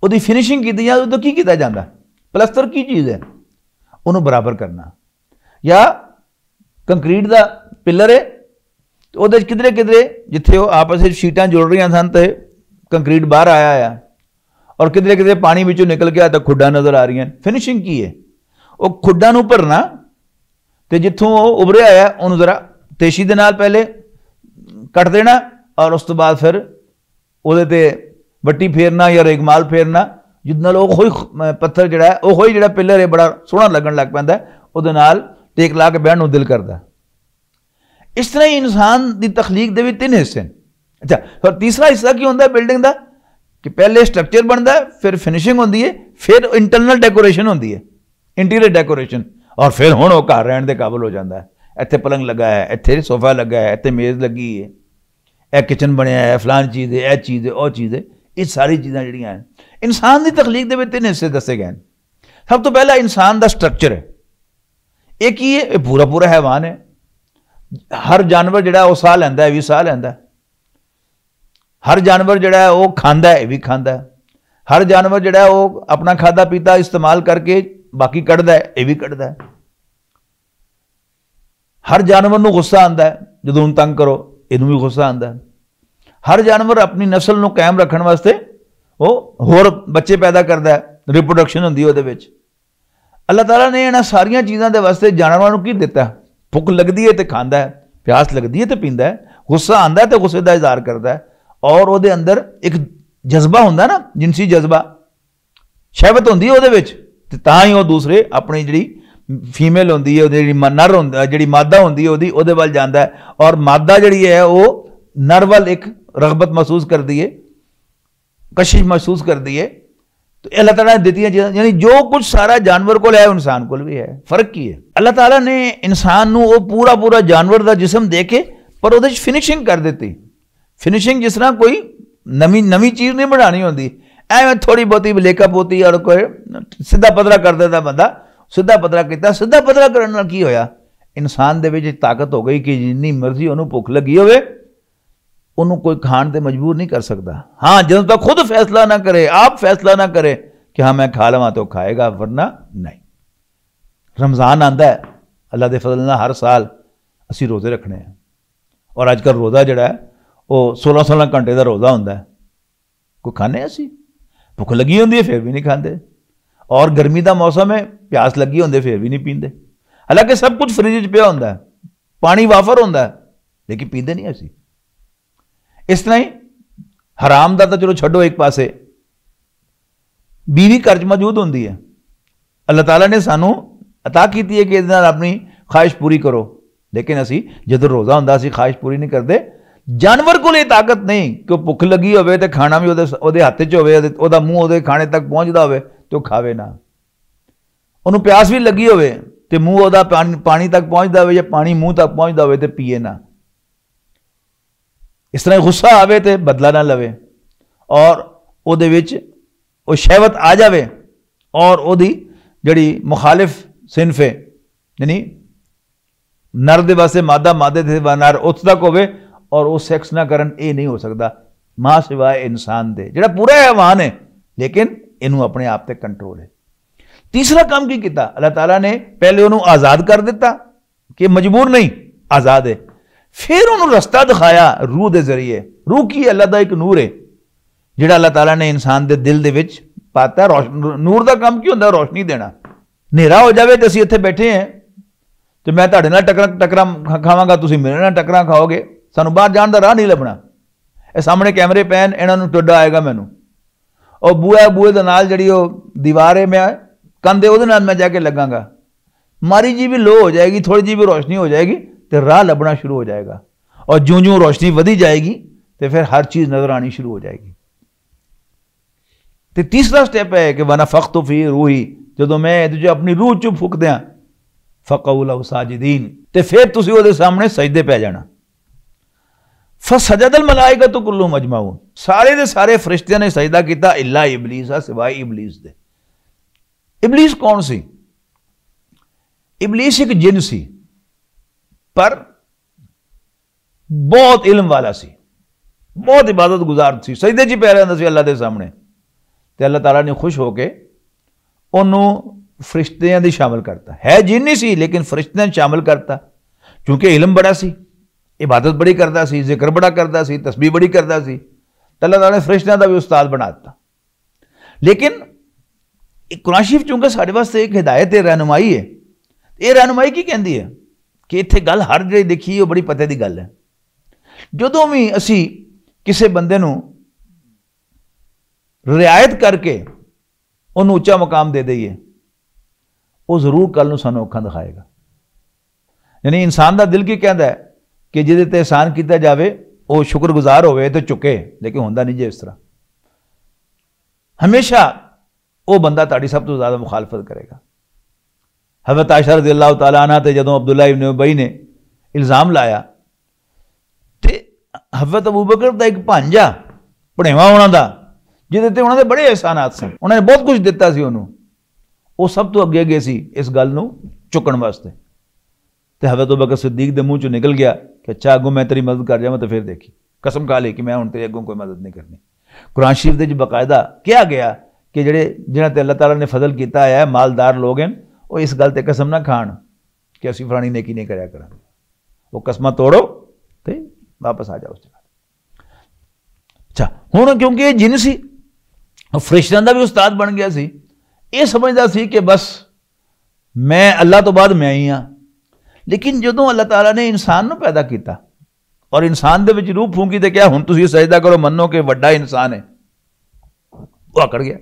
उहदी फिनिशिंग की जाए उदों की किया जाता? प्लस्तर की चीज़ है, उन्होंने बराबर करना। या कंक्रीट का पिलर है तो वो किधरे किधरे जिथे वो आपस में शीटां जुड़ रही सन तो कंक्रीट बाहर आया है, और किधरे किधरे पानी विचों निकल के तो खुड्डा नज़र आ रही हैं। फिनिशिंग की है वो खुड्डा नूं भरना, तो जिथों वो उभरिया है उन्होंने जरा तेजी दे नाल पहले कट देना, और उस तो बाद फिर उहदे ते वट्टी फेरना या रेगमाल फेरना, जिद नाल ओही पत्थर जिहड़ा है ओही जिहड़ा पिलर है बड़ा सोहना लगन लग पैंदा है, उहदे नाल टेक ला के बहन नूं दिल करदा। इस तरह ही इंसान की तखलीक दे भी 3 हिस्से। अच्छा, फिर तीसरा हिस्सा की होंदा बिल्डिंग का कि पहले स्ट्रक्चर बनता है, फिर फिनिशिंग होंदी है, फिर इंटरनल डेकोरेशन होंदी है, इंटीरियर डेकोरेशन, और फिर हुण वो घर रहण दे काबिल हो जाता है। इत्थे पलंग लगा है, इत्थे सोफा लगा है, इत्थे मेज़ लगी है, यह किचन बनया है, फलान चीज़ है, यह चीज़ है, वह चीज़ है। ये सारी चीज़ां जिहड़ियां हैं इंसान की तखलीक दे विच 3 हिस्से दसे गए। सब तो पहला इंसान का स्ट्रक्चर है, एक ही है, पूरा पूरा हैवान है। हर जानवर जिहड़ा वो साह लैंदा है, भी साह लैंदा है। हर जानवर जिहड़ा है वो खांदा है, भी खांदा है। हर जानवर जिहड़ा है वो अपना खादा पीता इस्तेमाल करके बाकी कढ़दा है, ये भी कढ़दा है। हर जानवर नूं गुस्सा आंदा है, जदों उन्हें तंग करो इनू भी गुस्सा आंदा है। हर जानवर अपनी नस्ल नूं कायम रखने वास्ते वो होर बच्चे पैदा करता है, रिप्रोडक्शन होंदी उहदे विच। अल्लाह ताला ने इन्हां सारियां चीज़ां दे वास्ते जानवरां नूं की दिता? भुख लगदी है तो खांदा है, प्यास लगती है तो पींदा है, गुस्सा आंदा है तो गुस्से का इजहार करता है, और वो अंदर एक जज्बा होंदा ना, जिनसी जज्बा, शहवत होंदी है वो, तां ही वो दूसरे अपनी जी फीमेल होंदी है, जी नर होंदा, जी मादा होंदी है वो वाल जाता है, और मादा जी है वो नर वाल एक रगबत महसूस करती है, कशिश महसूस करती है। तो अल्लाह ताला ने दी चीज़ां, यानी जो कुछ सारा जानवर को है इंसान को भी है। फर्क की है, अल्लाह ताला ने इंसान वो पूरा पूरा जानवर का जिसम दे के पर वो फिनिशिंग कर दी। फिनिशिंग जिस तरह कोई नवी चीज़ नहीं बनानी होती, एवं थोड़ी बहुती लेकअप होती और कोई सीधा पतला कर देता बंदा, सीधा पतला किया, सीधा पतला करने की होया, इंसान दे ताकत हो गई कि जिन्नी मर्जी उन्होंने भुख लगी होवे उन्होंने कोई खाण ते मजबूर नहीं कर सकता। हाँ, जब तक खुद फैसला ना करे, आप फैसला ना करे कि हाँ मैं खा लवा तो खाएगा, वरना नहीं। रमज़ान आंदा है, अल्लाह के फजल नाल हर साल असी रोज़े रखने हैं, और अजकल रोज़ा जिहड़ा है वो 16-16 घंटे का रोज़ा होंदा है। कोई खाने असी, भुख लगी होंदी है फिर भी नहीं खाते, और गर्मी का मौसम है, प्यास लगी होंदी फिर भी नहीं पींदे। हालांकि सब कुछ फ्रिज च पिया होंदा है, पानी वाफर होंदा है, लेकिन पींदे नहीं असी। इस तरह ही हराम का तो चलो छड्डो एक पासे, बीवी घर च मौजूद होंदी है, अल्लाह ताला ने सानू अता की है कि अपनी ख्वाहिश पूरी करो, लेकिन असी जो रोज़ा होंदा असी ख्वाहिश पूरी नहीं करते। जानवर को ये ताकत नहीं कि भुख लगी होवे तो खाना भी वो हथ च होवे, ओदा मुंह वो खाने तक पहुँचता होवे तो खावे ना, उन्होंने प्यास भी लगी होवे तो मुंह वो पानी तक पहुँचता हो, या पानी मुंह तक पहुँचता हो तो पीए ना। इस तरह गुस्सा आवे तो बदला ना लवे, और वो शहवत आ जाए, और ओदी जड़ी मुखालिफ सिनफ है, यानी नर दे वास्ते मादा, मादे दे नर उस तक होवे, और वो सेक्स ना करन, ये नहीं हो सकता मां सिवाय इंसान दे, जिहड़ा पूरा हैवान है, लेकिन इनू अपने आप ते कंट्रोल है। तीसरा काम की किया अल्लाह ताला ने, पहले उन्होंने आज़ाद कर दिता कि मजबूर नहीं, आज़ाद है, फिर उन्होंने रस्ता दिखाया रूह के जरिए। रूह की अल्लाह का एक नूर है जिहड़ा अल्लाह ताला ने इंसान के दिल दे विच पाता। नूर का काम की होंदा, रोशनी देना। नेरा हो जाए तो असीं इत्थे बैठे हैं तो मैं तुहाडे नाल टकरा खावांगा, तुसीं मेरे नाल टकरा खाओगे, सानूं बाहर जाण दा राह नहीं लभना। ये सामने कैमरे पैन, इन्हां नूं टुड्डा आएगा मैनूं, और बूए दे नाल जिहड़ी दीवार है, मैं कंध उहदे नाल मैं जाके लगांगा, मारी जी भी लो हो जाएगी, थोड़ी जी भी रोशनी हो जाएगी तो राह लभना शुरू हो जाएगा, और ज्यों ज्यों रोशनी वधी जाएगी तो फिर हर चीज़ नजर आनी शुरू हो जाएगी। तो तीसरा स्टेप है कि वना फख्त फी रूही, जो मैं तुझे अपनी रूह चुप फूक दियां, फ़क़ऊ लहू साजिदीन, तो फिर तुसीं उहदे सामने सजदे पै जाना। फसजदल मलाइकतु कुल्लुहुम अजमाऊन, सारे दे सारे फरिश्तियां ने सजदा किया इल्ला इबलीस, सिवाय इबलीस दे। इबलीस कौन सी? इबलीस एक जिन सी, पर बहुत इल्म वाला सी, बहुत इबादत गुजार सी, सजदे च पै रहिंदा सी अल्लाह के सामने। तो अल्लाह ताला ने खुश होके उन्होंने फरिश्तियां दी शामिल करता। है जिन ही सी लेकिन फरिश्तियां शामिल करता, क्योंकि इल्म बड़ा सी, इबादत बड़ी करता सी, जिक्र बड़ा करता सी, तस्बीह बड़ी करता सी, तो अल्लाह ताला ने फरिश्तियां दा भी उस्ताद बना दिता। लेकिन कुरान शरीफ चूंकि साढ़े वास्ते एक हिदायत है, रहनुमाई है, ये रहनुमाई की कहती है कि इत्थे गल हर जी देखी वो बड़ी पते की गल है। जदों भी असी किसी बंदे नूं रियायत करके उन्होंने उच्चा मुकाम दे दईए, वो जरूर कल नूं सानूं अखां दिखाएगा। यानी इंसान का दिल की कहता है कि जिहदे ते एहसान किया जाए वो शुक्रगुजार होवे तो चुके, लेकिन होंदा नहीं जे इस तरह। हमेशा वो बंदा ताड़ी सब तो ज़्यादा मुखालफत करेगा। हज़रत आयशा रज़ियल्लाहु तआला अन्हा ते जदों अब्दुल्ला इब्न उबई ने इल्ज़ाम लाया तो हज़रत अबू बकर का एक भांजा भणेवा उन्हां दा, जिहदे ते उन्हां दे बड़े एहसानात सन, उन्होंने बहुत कुछ दिता सी उन्होंने, वो सब तो अगे गए सी इस गल नूं चुकण वास्ते। तो हज़रत अबू बकर सिद्दीक दे मुंह चों निकल गया कि अच्छा अगों मैं तेरी मदद कर जावां, तो फिर देखी कसम खा ली कि मैं हुण तेरे अगों कोई मदद नहीं करनी। कुरान शरीफ दे बकायदा कहा गया कि जिन्हां ते अल्लाह ताला ने फजल किया है, मालदार लोग हैं, वो इस गल ते कसम ना खाण कि असीं फलानी नेकी नहीं करया करांगे। वो कसमां तोड़ो तो वापस आ जाओ उस जगह। अच्छा हुण क्योंकि ये जिन सी, फरिश्तियां दा भी उस्ताद बन गया सी, ये समझदा सी कि बस मैं अल्लाह तो बाद मैं ही हाँ। लेकिन जदों अल्लाह ताला ने इंसान नूं पैदा किया और इंसान दे विच रूह फूंकी तो क्या हुण तुसीं सजदा करो, मन्नो कि वड्डा इंसान है, वो आकड़ गया,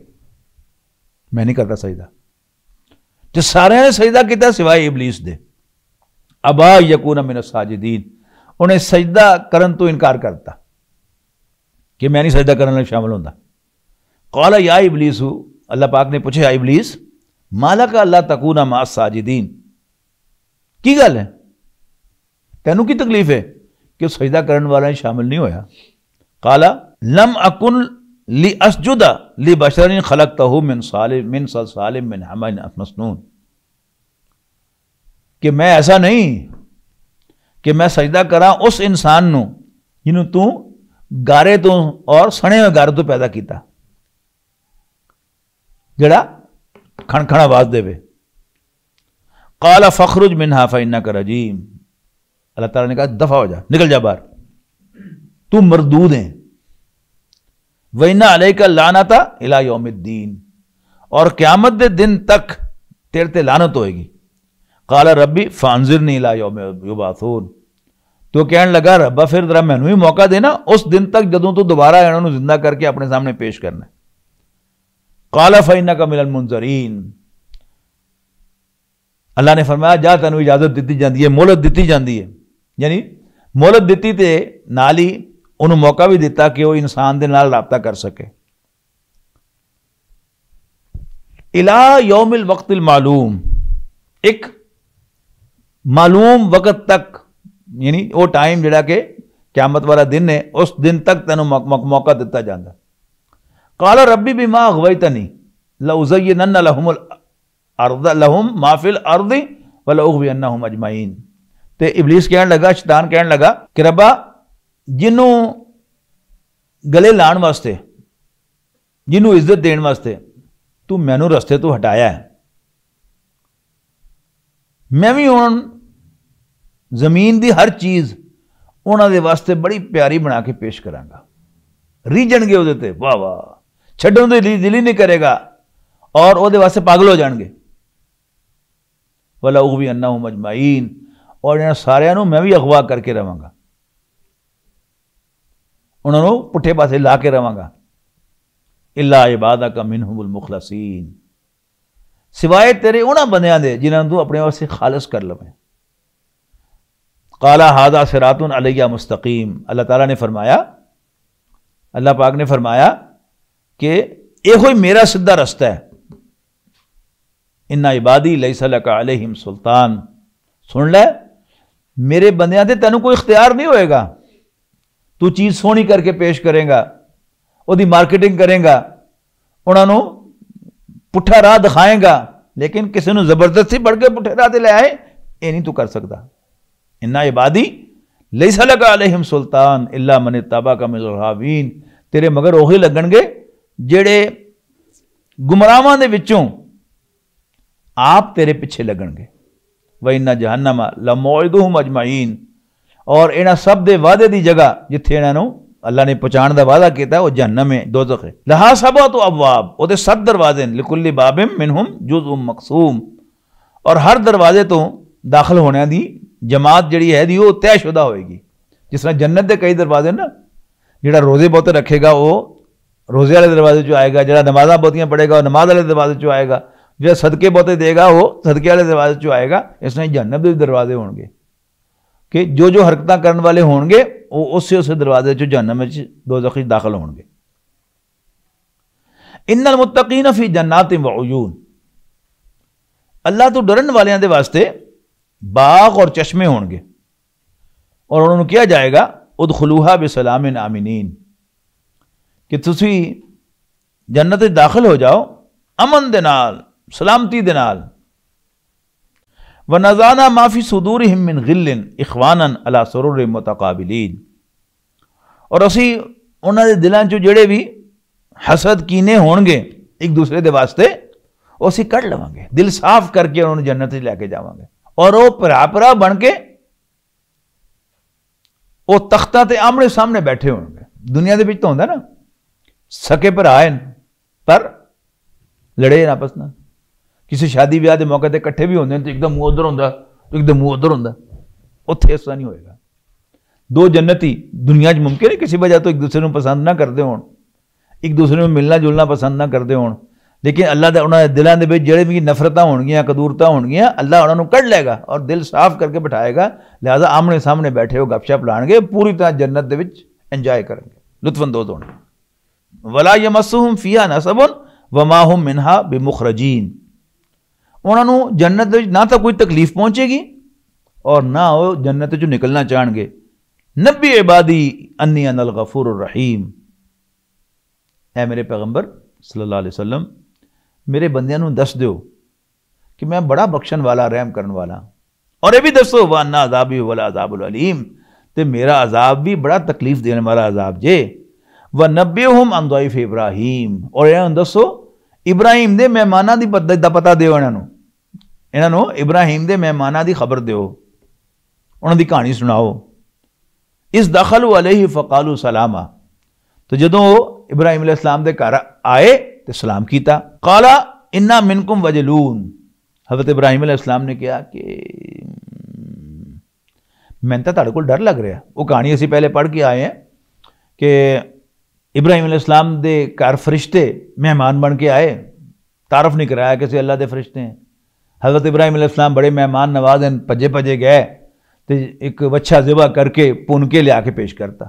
मैं नहीं करता सजदा। तो सारे ने सजदा किया सिवाय इबलीस दे। अबा यकून मिन साजिदीन, उन्हें सजदा करन तो इनकार करता कि मैं नहीं सजदा करने में शामिल होता। कौला या इबलीस, अल्लाह पाक ने पूछे, या इबलीस माला का अल्लाह तकूना मा साजिदीन, की गल है, तेनू की तकलीफ है कि सजदा करने वाला शामिल नहीं होया। काला लम अकुन ली असजुदा ली बशरिन खलकतहु मिन सलसालिम मिन हमिन मसनून, कि मैं ऐसा नहीं कि मैं सजदा करा उस इंसान नूं जिन्हों तू गारे तो और सने हुए गारे तो पैदा किया, जड़ा खणखण आवाज देवे। काला फखरुज मिनहा फइन्नका रजीम, अल्लाह ताला ने कहा दफा हो जा, निकल जा बाहर, तू मरदूद है। वइन्ना अलैका लानता इला यौमिद्दीन, और क़यामत दे दिन तक तेरे ते लानत होएगी। काला रब्बी फांजिरनी इला यौम युबासून, तो कहने लगा रब्बा फिर जरा मैनू ही मौका देना उस दिन तक जदों तू दोबारा इन्होंने जिंदा करके अपने सामने पेश करना। काला फइन्नका मिनल मुंजरीन, अल्लाह ने फरमाया जा तेनू इजाजत दी जाती है, मोहलत दी जाती है, यानी मोहलत दी ते नाल ही उन्होंने मौका भी दिता कि वह इंसान के नाल राबता कर सके। इला यौमिल वक्तिल मालूम, एक मालूम वक्त तक, यानी वो टाइम जिहड़ा कि क़यामत वाला दिन है, उस दिन तक तेनों मौका दिता जाता। काला रब्बी बिमा अग़वैतनी लउज़य्यिनन्ना लहुमुल अर्द लहुम मा फिल अर्दि व लउग़वियन्नहुम अजमईन। ते इबलीस कहने लगा, शैतान कहने लगा कि रब्बा जिन्हों गले लाण वास्ते, जिन्हों इज्जत देने वास्ते तू मैनू रस्ते तो हटाया है, मैं भी हुण जमीन की हर चीज़ उन्होंने वास्ते बड़ी प्यारी बना के पेश करांगा। रीझणगे उहदे ते, वाह वाह, छड्डण दे दिल ही नहीं करेगा और उहदे वास्ते पागल हो जाएंगे। वला उग़वियन्नहुम अजमईन, और इन्हां सारिਆਂ ਨੂੰ मैं भी अगवा करके रवांगा, उन्होंने पुठे पासे ला के रवांगा। इल्ला इबादका मिनहुमुल मुखलसीन, सिवाय तेरे उन्हां बंदियां दे जिन्हां तू अपने वास्ते खालिस कर लवें। काला हादा सिरातुन अलैया मुस्तकीम, अल्लाह ताला ने फरमाया, अल्लाह पाक ने फरमाया कि यह ही मेरा सीधा रास्ता है। इन्ना इबादी लैसा लका अलैहिम सुल्तान, सुन ले मेरे बंदियां ते तेनू कोई इख्तियार नहीं होएगा। तू चीज़ सोहनी करके पेश करेगा, उहदी मार्केटिंग करेगा, उन्होंने पुठा राह दिखाएगा, लेकिन किसी को जबरदस्ती बढ़ के पुठे राह ते ले आए, ये नहीं तू कर सकता। इन्ना इबादी लैसा लका अलैहिम सुल्तान इल्ला मन इत्तबअका मिनल गावीन, तेरे मगर ओही लगणगे जेड़े गुमराहां दे विचों आप तेरे पिछे लगणगे। व इन्ना जहन्नमा लमौइदुहुम अजमईन, और इन्हां सब दे वादे दी जगह जिथे इन्हां अल्लाह ने पहुंचाने का वादा किया वो जहन्नम है, दोज़ख है। लहा सबअतु अबवाब, उहदे 7 दरवाजे, लिकुल्लि बाबिम मिनहुम जुज़उम मक़सूम, और हर दरवाजे तो दाखिल होने की जमात जिहड़ी है दी वो तयशुदा होएगी। जिस तरह जन्नत के कई दरवाजे ना, जिहड़ा रोजे बहुते रखेगा वो रोजे वाले दरवाजे चो आएगा, जिहड़ा नमाज़ां बहुतियां पढ़ेगा वो नमाज वाले दरवाजे चो आएगा, जो सदके बहुते देगा वो सदके वाले दरवाजे चो आएगा। इस तरह जहन्नम के दरवाजे होंगे कि जो जो हरकत करने वाले होंगे वो उस दरवाजे चो जहन्नम में दोज़ख में दाखिल होंगे। इन्नल मुत्तकीन फी जन्नातिन व उयून, अल्लाह तो डरन वालियां दे वास्ते बाग और चश्मे होंगे, और उन्होंने किया जाएगा उदखुलूहा बिसलामिन आमिनीन, कि तुसी जन्नत दाखिल हो जाओ अमन दे नाल, सलामती दे नाल। व नज़ाना माफी सुदूरिहिम मिन गिल्लिन इखवानन अला सुरुर मुतकाबिलीन, और असी उन्होंने दिलों चो जेड़े भी हसद कीने होंगे एक दूसरे के वास्ते वो असी कढ़ लवांगे, दिल साफ करके उन्होंने जन्नत लैके जावांगे। और वो भरा भरा बन के वो तख्तां ते आमने सामने बैठे होंगे। दुनिया के तो होंदा ना सके भरा है पर लड़े आपस में, किसी शादी ब्याह के मौके पर इकट्ठे भी होंगे तो एकदम उधर होंदा एकदम मूँह उधर होंदा, उत्थे इस तरह नहीं होएगा। दो जन्नती दुनिया च मुमकिन है किसी वजह तो एक दूसरे को पसंद ना करते होण, एक दूसरे में मिलना जुलना पसंद ना करते होण, लेकिन अल्लाह दे उन्हां दे दिलां दे विच जिहड़े भी नफरतां होणगियां कदूरतां होणगियां अल्लाह उन्हां नूं कढ लेगा और दिल साफ करके बिठाएगा। लिहाजा आमने सामने बैठे हो गपशप लाणगे, पूरी तरह जन्नत दे विच एंजॉय करेंगे, लुत्फअंदोज़ होणगे। वला यमस्सुहुम फीहा नसबुन वमा हुम मिनहा बिमुखरजीन, उन्हां नूं जन्नत दे विच ना तो कोई तकलीफ पहुंचेगी और ना वो जन्नत चों निकलना चाहणगे। नब्बी इबादी अन्नी अनल गफूरुर रहीम, ऐ मेरे पैगंबर सल्लल्लाहु अलैहि वसल्लम मेरे बंदियां नूं दस दिओ कि मैं बड़ा बख्शण वाला रहम करन वाला, और ये भी दसो व अन्ना अज़ाबी वल अज़ाबुल अलीम, ते मेरा अजाब भी बड़ा तकलीफ देने वाला अजाब जे। व नब्बिहुम अन ज़ैफ़ इब्राहीम, और इन्हां नूं दसो इब्राहिम दे मेहमानां दी पता दिओ, इन्हां नूं इब्राहिम दे मेहमानां दी खबर दिओ, उन्हां दी कहानी सुनाओ। इस दखलू अलैहि फ़क़ालू सलामा, तो जदों इब्राहिम अलैहिस्सलाम दे घर आए तो सलाम किया। काला इन्ना मिनकुम वजलून, हज़रत इब्राहिम अलैहिस्सलाम ने कहा कि मैंने तो तुहाडे कोल डर लग रहा। वो कहानी असीं पहले पढ़ के आए हैं कि इब्राहिम अलैहिस्सलाम दे घर फरिश्ते मेहमान बन के आए, तारफ नहीं कराया कि अल्लाह के फरिश्ते हैं। हज़रत इब्राहिम अलैहिस्सलाम बड़े मेहमान नवाज हैं, भजे भजे गए तो एक वच्छा ज़िबा करके भुन के लिया के पेश करता।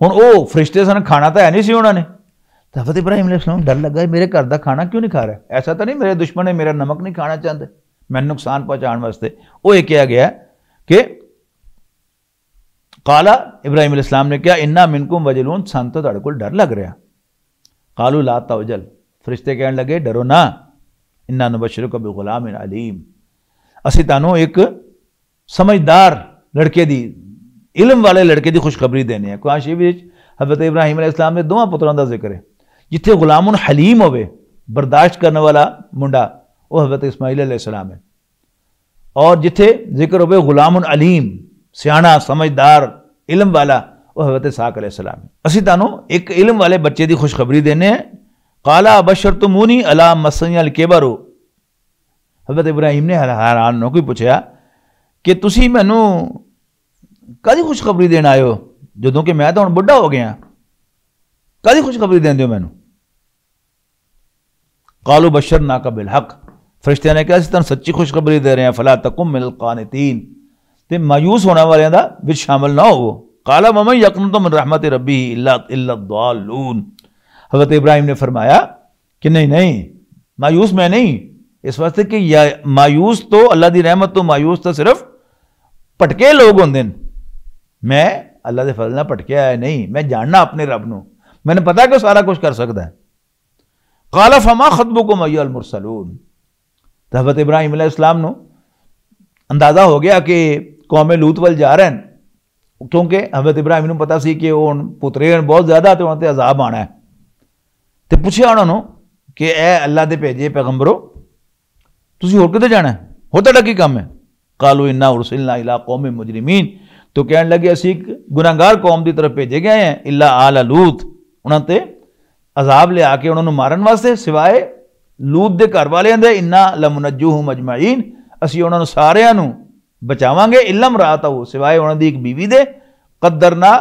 हुण वो फरिश्ते सन, खाना तो है नहीं सी उन्होंने, तो हज़रत इब्राहिम अलैहिस्सलाम डर लगा मेरे घर का खाना क्यों नहीं खा रहा, ऐसा तो नहीं मेरे दुश्मन है मेरा नमक नहीं खाना चाहते मैंने नुकसान पहुँचाने वास्ते। वो ये किया गया कि काला इब्राहिम अलैहिस्सलाम ने कहा इन्ना मिनकुम वजलून, सन तो तुहाडे कोल डर लग रहा। कालू ला तवजल, फरिश्ते कहने लगे डरो ना, इन्ना नुबश्शिरुका बिगुलामिन अलीम, असीं तुहानूं एक समझदार लड़के दी, इलम वाले लड़के की खुशखबरी देनी है। कुरान शरीफ विच हज़रत इब्राहिम अलैहिस्सलाम ने दोवां पुत्रां दा जिक्र है, जिथे गुलामुन हलीम होवे बर्दाश्त करने वाला मुंडा वो हज़रत इस्माइल अलैहिस्सलाम है, और जिथे जिक्र होवे गुलामुन अलीम सियाणा समझदार इलम वाला वो हज़रत इसहाक अलैहिस्सलाम है। असीं तुहानूं एक इलम वाले बच्चे की खुशखबरी देने हैं। काला बशरतुमूनी अला मस्सनियल किबरु, हज़रत इब्राहिम ने हैरान होकर पूछा कि तुसी मैनू कदी खुशखबरी देना आए हो, जदों कि मैं तो हुण बुढ़ा हो गया, कदी खुशखबरी देंदे हो मैनू। कालू बशरनाका बिलहक, फरिश्ते ने कहा तुहानूं सच्ची खुशखबरी दे रहे हैं। फला तकुम मिनल कानितीन, ते मायूस होने वाले दा विच शामिल ना हो। काला वमन यक़नुतु मिन रहमति रब्बिही इल्ला द-दाल्लून, हज़रत इब्राहिम ने फरमाया कि नहीं नहीं मायूस मैं नहीं, इस वास्ते कि मायूस तो अल्लाह की रहमत तो मायूस तो सिर्फ भटके लोग होंदे न, मैं अल्लाह के फजल नाल भटकिया है नहीं, मैं जानना अपने रब नूं, मैंने पता कि सारा कुछ कर सकता है। काला फमा खतबुकुम अय्युहल मुरसलून, तो हज़रत इब्राहिम अलैहिस्सलाम नूं अंदाजा हो गया कि कौम लूत वल जा रहे हैं, क्योंकि हज़रत इब्राहिम नूं पता सी कि वो पुतरे बहुत ज़्यादा तो उन्हां ते अजाब आना है। तो पूछा उन्होंने कि ए अल्लाह दे भेजे पैगंबरो तुसीं होर किते जाना है, होर तुहाडा की काम है। कालू इन्ना उरसिलना इला कौम मुजरिमीन, तो कहने लगे असीं एक गुनाहगार कौम की तरफ भेजे गए हैं, इल्ला आला लूत, उन्हां ते अजाब ले आके उन्होंने मारन वास्ते सिवाय लूत के घर वालियां दे। इन्ना लमुनज्जुहुम अजमाइन, असीं उन्होंने सारियां नूं बचावांगे, इल्लम रातहू, सिवाय उन्हां दी एक बीवी दे। कद्दरना,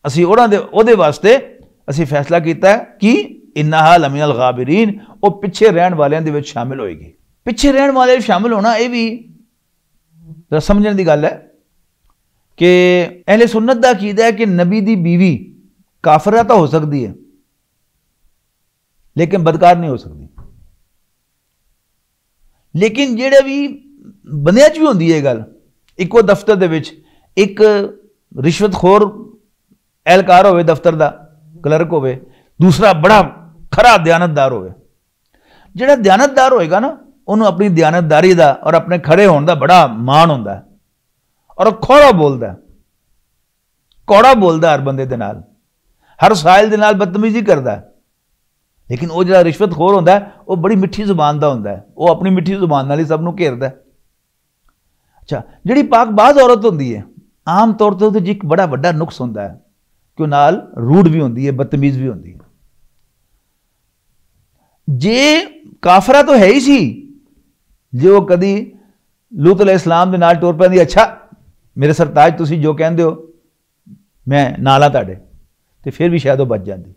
असीं उन्हां दे ओहदे वास्ते असीं फैसला किया है कि इन्नहा लमिनल गाबिरीन, वो पिछे रहने वालियां दे विच शामिल होएगी। पिछे रहने वाले शामिल होना यह भी समझने की गल है कि अहले सुन्नत का अकीदा है कि नबी दी बीवी काफिरा तो हो सकती है लेकिन बदकार नहीं हो सकती। लेकिन जेड़े भी बंदियां च भी होंदी है गल, इको दफ्तर दे विच एक रिश्वतखोर एहलकार होवे, दफ्तर का क्लर्क होवे, दूसरा बड़ा खरा दयानतदार होवे। जेड़ा दयानतदार होएगा ना उन्होंने अपनी दयानतदारी का और अपने खड़े होने का बड़ा मान होंदा है, और खोड़ा बोलता है, कौड़ा बोलता हर बंदे दे नाल, हर साइल दे नाल बदतमीजी करता है। लेकिन वो जो रिश्वतखोर होंदा है वो बड़ी मिठी जुबान का होंदा है, वो अपनी मिठी जुबान नाल ही सब नूं घेरदा है। अच्छा, जिहड़ी पाकबाज औरत होंदी है आम तौर पर उसदे एक बड़ा वड्डा नुक्स होंदा है कि नाल रूड भी होंदी है, बदतमीज भी होंदी है। जे काफरा तो है ही सी, जे वो कदी लूत अलैहिस्सलाम दे नाल टुर पैंदी, अच्छा मेरे सरताज तुसी जो कहंदे हो मैं नाला तुहाडे, ते फिर भी शायद वो बच जाती।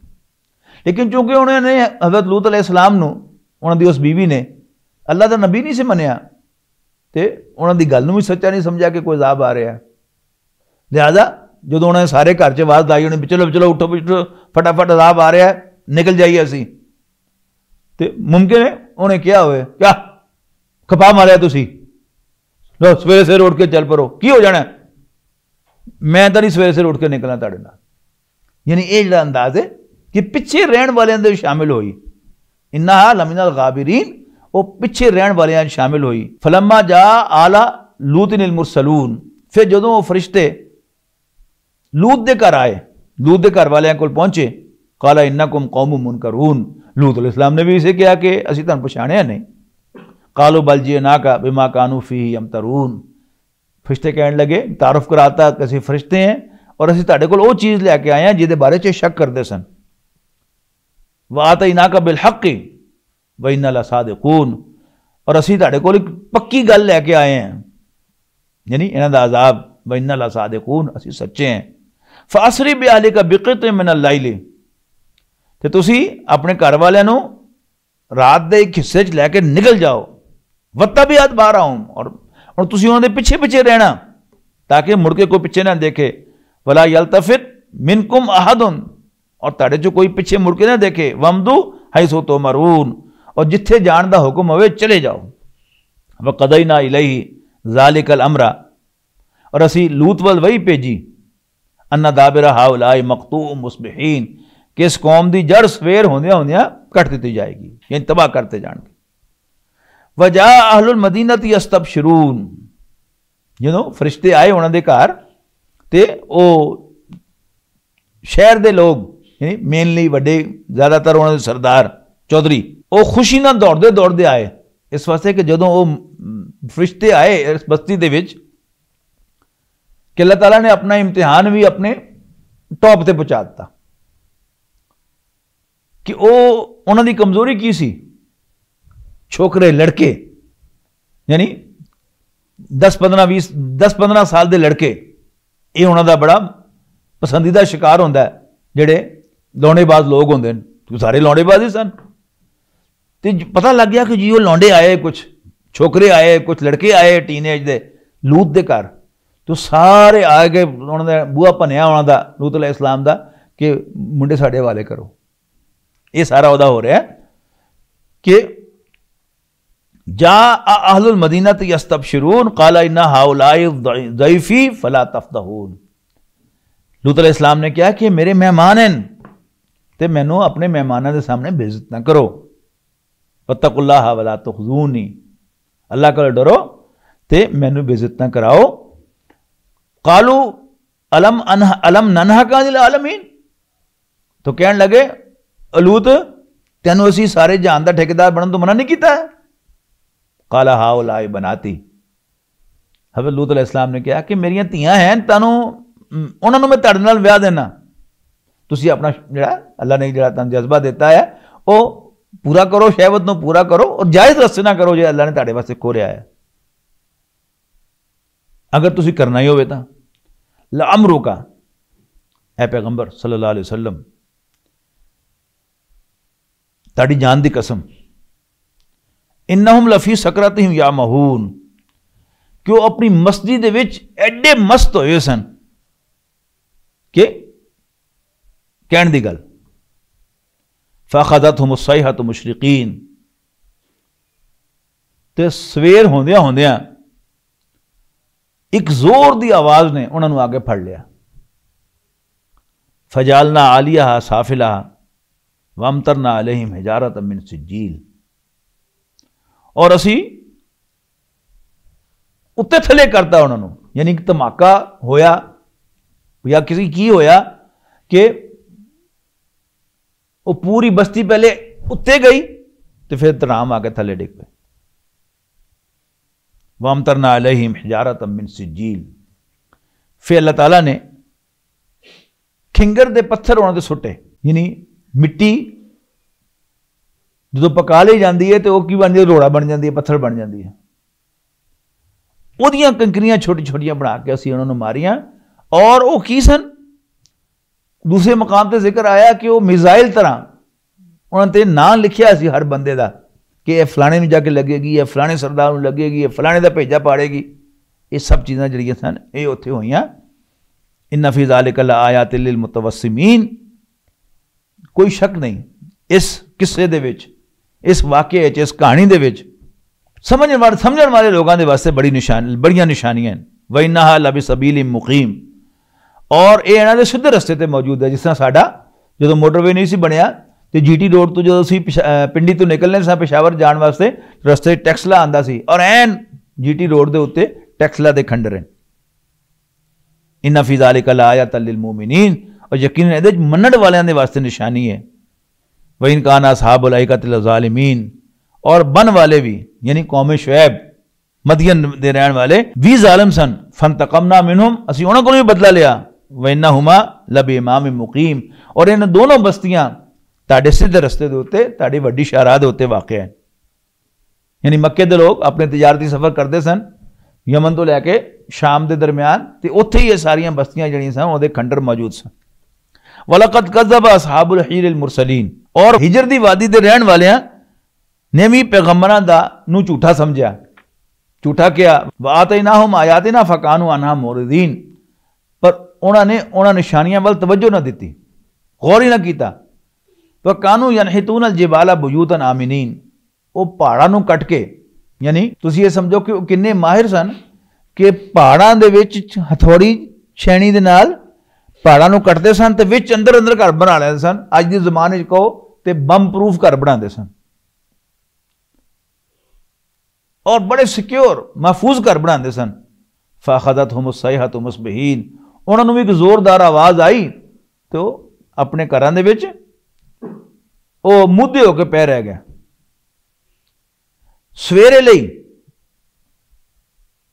लेकिन चूंकि उन्होंने हज़रत लूत अलैहिस्सलाम नूं उन्हां दी उस बीवी ने अल्लाह दा नबी नहीं से मनिया, तो उन्हां दी गल नूं भी सच्चा नहीं समझा कि कोई अज़ाब आ रहा है। लिहाजा जो उन्होंने सारे घर च आवाज़ लाई होनी, चलो चलो उठो उठो फटाफट अज़ाब आ रहा है, निकल जाइए असी, तो मुमकिन है उन्हें क्या होए, क्या खपा मारिया तुसी, लो सवेरे सवेरे उठ के चल परो, की हो जाना, मैं तो नहीं सवेरे सवेरे उठ के निकलना तुहाडे नाल। यानी ये जो अंदाज है कि पिछे रहने वाले शामिल हुई, इन्ना लमिनल गाबिरीन, वो पिछे रहने वाले शामिल हुई। फलम्मा जा आला लूतिनिल मुरसलून, फिर जदों वो फरिश्ते लूत दे घर आए, लूत दे घर वाले को पहुंचे, काला इन्नकुम कौमुम मुनकरून, लूत अलैहिस्सलाम ने भी इसे कहा कि असी तुहानू पछाणिया नहीं। कालो बल जिअनाका बिमा कानू फीही यमतरून, फरिश्ते कहने लगे, तारुफ कराता कि असी फरिश्ते हैं और असी तुहाडे कोल वो चीज़ लैके आए हैं जिहदे बारे च शक करते सन। व आतैनाका बिल हक़्क़ि व इन्ना लसादिक़ून, और असी तुहाडे कोल एक पक्की गल लैके आए हैं, यानी इन्हां दा अज़ाब, व इन्ना लसादिक़ून, असी सच्चे हैं। फासरी बिअहलिका बिक़ित्तिन मिनल लैली, ते तुसी अपने घर वालियां नूं रात दे एक हिस्से च लैके निकल जाओ, वत्तबिअत बारहुम, और तुसी उन्हां दे पिछे पिछे रहना ताकि मुड़ के कोई पिछे ना देखे। वला यल्तफित मिनकुम अहदुन, और तुहाडे चों कोई पिछे मुड़ के ना देखे। वमदू हैसु तुमरून, और जिथे जाण दा हुक्म होवे चले जाओ। वक़दैना इलैहि ज़ालिकल अमरा, और असी लूत वल वही भेजी, अन्ना दाबिरा हाउलाई मक़तू मुस्बिहीन, कि इस कौम की जड़ सवेर होंदियां होंदियां कट दी जाएगी, यानी तबाह करते जाएंगे। वजा अहलुल मदीनत यस्तबशिरून, जो फरिश्ते आए उन्होंने घर, तो वो शहर के लोग यानी मेनली वड्डे ज़्यादातर उन्होंने सरदार चौधरी, वो खुशी ना दौड़ते दौड़ते आए, इस वास्ते कि जदों वो फरिश्ते आए इस बस्ती दे विच कि अल्लाह ताला ने अपना इम्तिहान भी अपने टॉप पर पहुँचा दिता कि उन्होंने कमजोरी की सी, छोकरे लड़के यानी 10-15 साल के लड़के, ये उन्होंने बड़ा पसंदीदा शिकार होंदा है, जेड़े लौंडेबाज लोग होंदे ने, तो सारे लौंडेबाज ही सन। तो पता लग गया कि जी वो लौंडे आए, कुछ छोकरे आए, कुछ लड़के आए टीनेज दे लूत दे घर, तो सारे आ गए, उन्होंने बूहा भनिया उन्होंने लूत अलैहिस्सलाम दा कि मुंडे साडे वाले करो। ये सारा उहदा हो रहा है कि जा अहलुल मदीनत यस्तबशिरून काला इन्ना हाउलाई ज़ैफ़ी फला तफ़दहून, लूत अलैहिस्सलाम ने कहा कि मेरे मेहमान हैं, तो मैनू अपने मेहमानों के सामने बेइज्जत ना करो। वत्तकुल्लाह वला तुख़ज़ूनी, अल्लाह को डरो ते मैनू बेइज्जत ना कराओ। कालू अलम ननहका अनिल आलमीन, तो कहने लगे लूत तेनू असी सारे जहान का ठेकेदार बनने तो मना नहीं किया है। काला हाउलाई बनाती, हज़रत लूत अलैहिस्सलाम ने कहा कि मेरिया धीयां हैं, तैनू उन्होंने मैं तुहाडे नाल विआह देना, तुसी अपना जिहड़ा अल्लाह ने जिहड़ा तुहानू जज्बा दिता है वो पूरा करो, शहवत नूं पूरा करो और जायज़ रस्ते ना करो जो अल्लाह ने तुहाडे वास्ते खोलिया है। अगर तुसी करना ही होवे तां लअमरू का, ऐ पैगंबर सल्लल्लाहु अलैहि वसल्लम, ताड़ी जान दी कसम, इन्नहुम लफी सकरातिहिम या महून, कि वो अपनी मस्ती दे विच एडे मस्त होए सन कि कहण दी गल। फ़अख़ज़तहुम अस्सैहतु मुशरिकीन, ते सवेर होंदियां होंदियां एक जोर दी आवाज ने उन्होंने आगे फड़ लिया। फजालना आलिया साफिला वमतरना अलैहिम हिजारतम मिन सिज्जील, और असी उत्ते थले करता उन्होंने, यानी कि धमाका होया या किसी की होया कि वो पूरी बस्ती पहले उत्ते गई तो फिर तराम आके थले डिग पे। वमतरना अलैहिम हिजारतम मिन सिज्जील, फिर अल्लाह ताला ने खिंगर दे पत्थर उन्होंने सुटे, यानी मिट्टी जो पका ली जाती है तो वह की बन जाती है, रोड़ा बन जाती है, पत्थर बन जाती है। ਉਹਦੀਆਂ ਕੰਕਰੀਆਂ ਛੋਟੀ ਛੋਟੀਆਂ ਬਣਾ ਕੇ ਅਸੀਂ ਉਹਨਾਂ ਨੂੰ ਮਾਰੀਆਂ। ਔਰ ਉਹ ਕੀ ਸਨ? ਦੂਸਰੇ ਮਕਾਮ ਤੇ ਜ਼ਿਕਰ ਆਇਆ ਕਿ ਉਹ ਮਿਜ਼ਾਈਲ ਤਰ੍ਹਾਂ ਉਹਨਾਂ ਤੇ ਨਾਂ ਲਿਖਿਆ ਸੀ ਹਰ ਬੰਦੇ ਦਾ ਕਿ ਇਹ ਫਲਾਣੇ ਨੂੰ ਜਾ ਕੇ ਲੱਗੇਗੀ, ਇਹ ਫਲਾਣੇ ਸਰਦਾਰ ਨੂੰ ਲੱਗੇਗੀ, ਇਹ ਫਲਾਣੇ ਦਾ ਭੇਜਾ ਪਾੜੇਗੀ। ਇਹ ਸਭ ਚੀਜ਼ਾਂ ਜਿਹੜੀਆਂ ਸਨ ਇਹ ਉੱਥੇ ਹੋਈਆਂ। इन्ना फी ज़ालिका लआयातिन लिल मुतवस्सिमीन। कोई शक नहीं इस किस्से दे विच, इस वाक़े च, इस कहानी दे विच समझने वाले लोगों के वास्ते बड़ियां निशानियां हैं। व इन्नहा लबिसबीलिन मुकीम, और ये इन्हां दे सीधे रस्ते ते मौजूद है। जिस तरह साडा जो मोटरवे नहीं सी बनया तो GT रोड तो जो असीं पिंडी तो निकलने सा पेशावर जाने वास्ते रस्ते टैक्सला आंदा सी, और एन GT रोड के उत्ते टैक्सला दे खंडर हैं। इन्ना फी ज़ालिका लआयातन लिल मुमिनीन, और यकीनन इहदे च मनण वालियां दे वास्ते निशानी है। व इन काना असहाबुल ऐकति लज़ालिमीन, और बन वाले भी यानी कौम शुएब मदियन दे रहन वाले भी जालिम सन। फंतकमना मिनहुम, असी उन्हां कोलों भी बदला लिया। व इन्नहुमा लबि इमाम मुकीम, और इन दोनों बस्तियां तुहाडे सीधे रस्ते दे उत्ते, तुहाडी वड्डी शाहराह दे उत्ते वाक़या है। यानी मक्के दे लोग अपने तिजारती सफर करते सन यमन तो लैके शाम के दरम्यान, तो उत्थे ही ये सारियां बस्तियां जड़ियां सन उहदे खंडर मौजूद सन। वलकद कज़्ज़ब असहाबुल हीरिल मुरसलीन, और हिजर दी वादी दे रहन वालियां ने भी पैगंबरां दा नूं झूठा समझिया। झूठा किया। व आतैनाहुम आयातिना फकानू अन्हा मुरिदीन, पर उन्हां निशानियां वल तवज्जो ना दी, गौर ही ना किया। व कानू यनहितून अल जिबाला बुयूतन आमिनीन, वो पहाड़ां नूं कट के, यानी तुसीं ये समझो कि किन्ने माहिर सन कि पहाड़ां दे विच हथौड़ी छैनी दे नाल पहाड़ां नूं कटदे सन ते विच अंदर अंदर घर बना लैंदे सन। अज दे ज़माने च कहो ते बम प्रूफ घर बनाते सन, और बड़े सिक्योर महफूज घर बनाते सन। फ़अख़ज़तहुम अस्सैहतु मुस्बिहीन, उन्होंने भी एक जोरदार आवाज़ आई तो अपने घरां दे विच वो मुद्दे होकर पै रह गया। सवेरे लई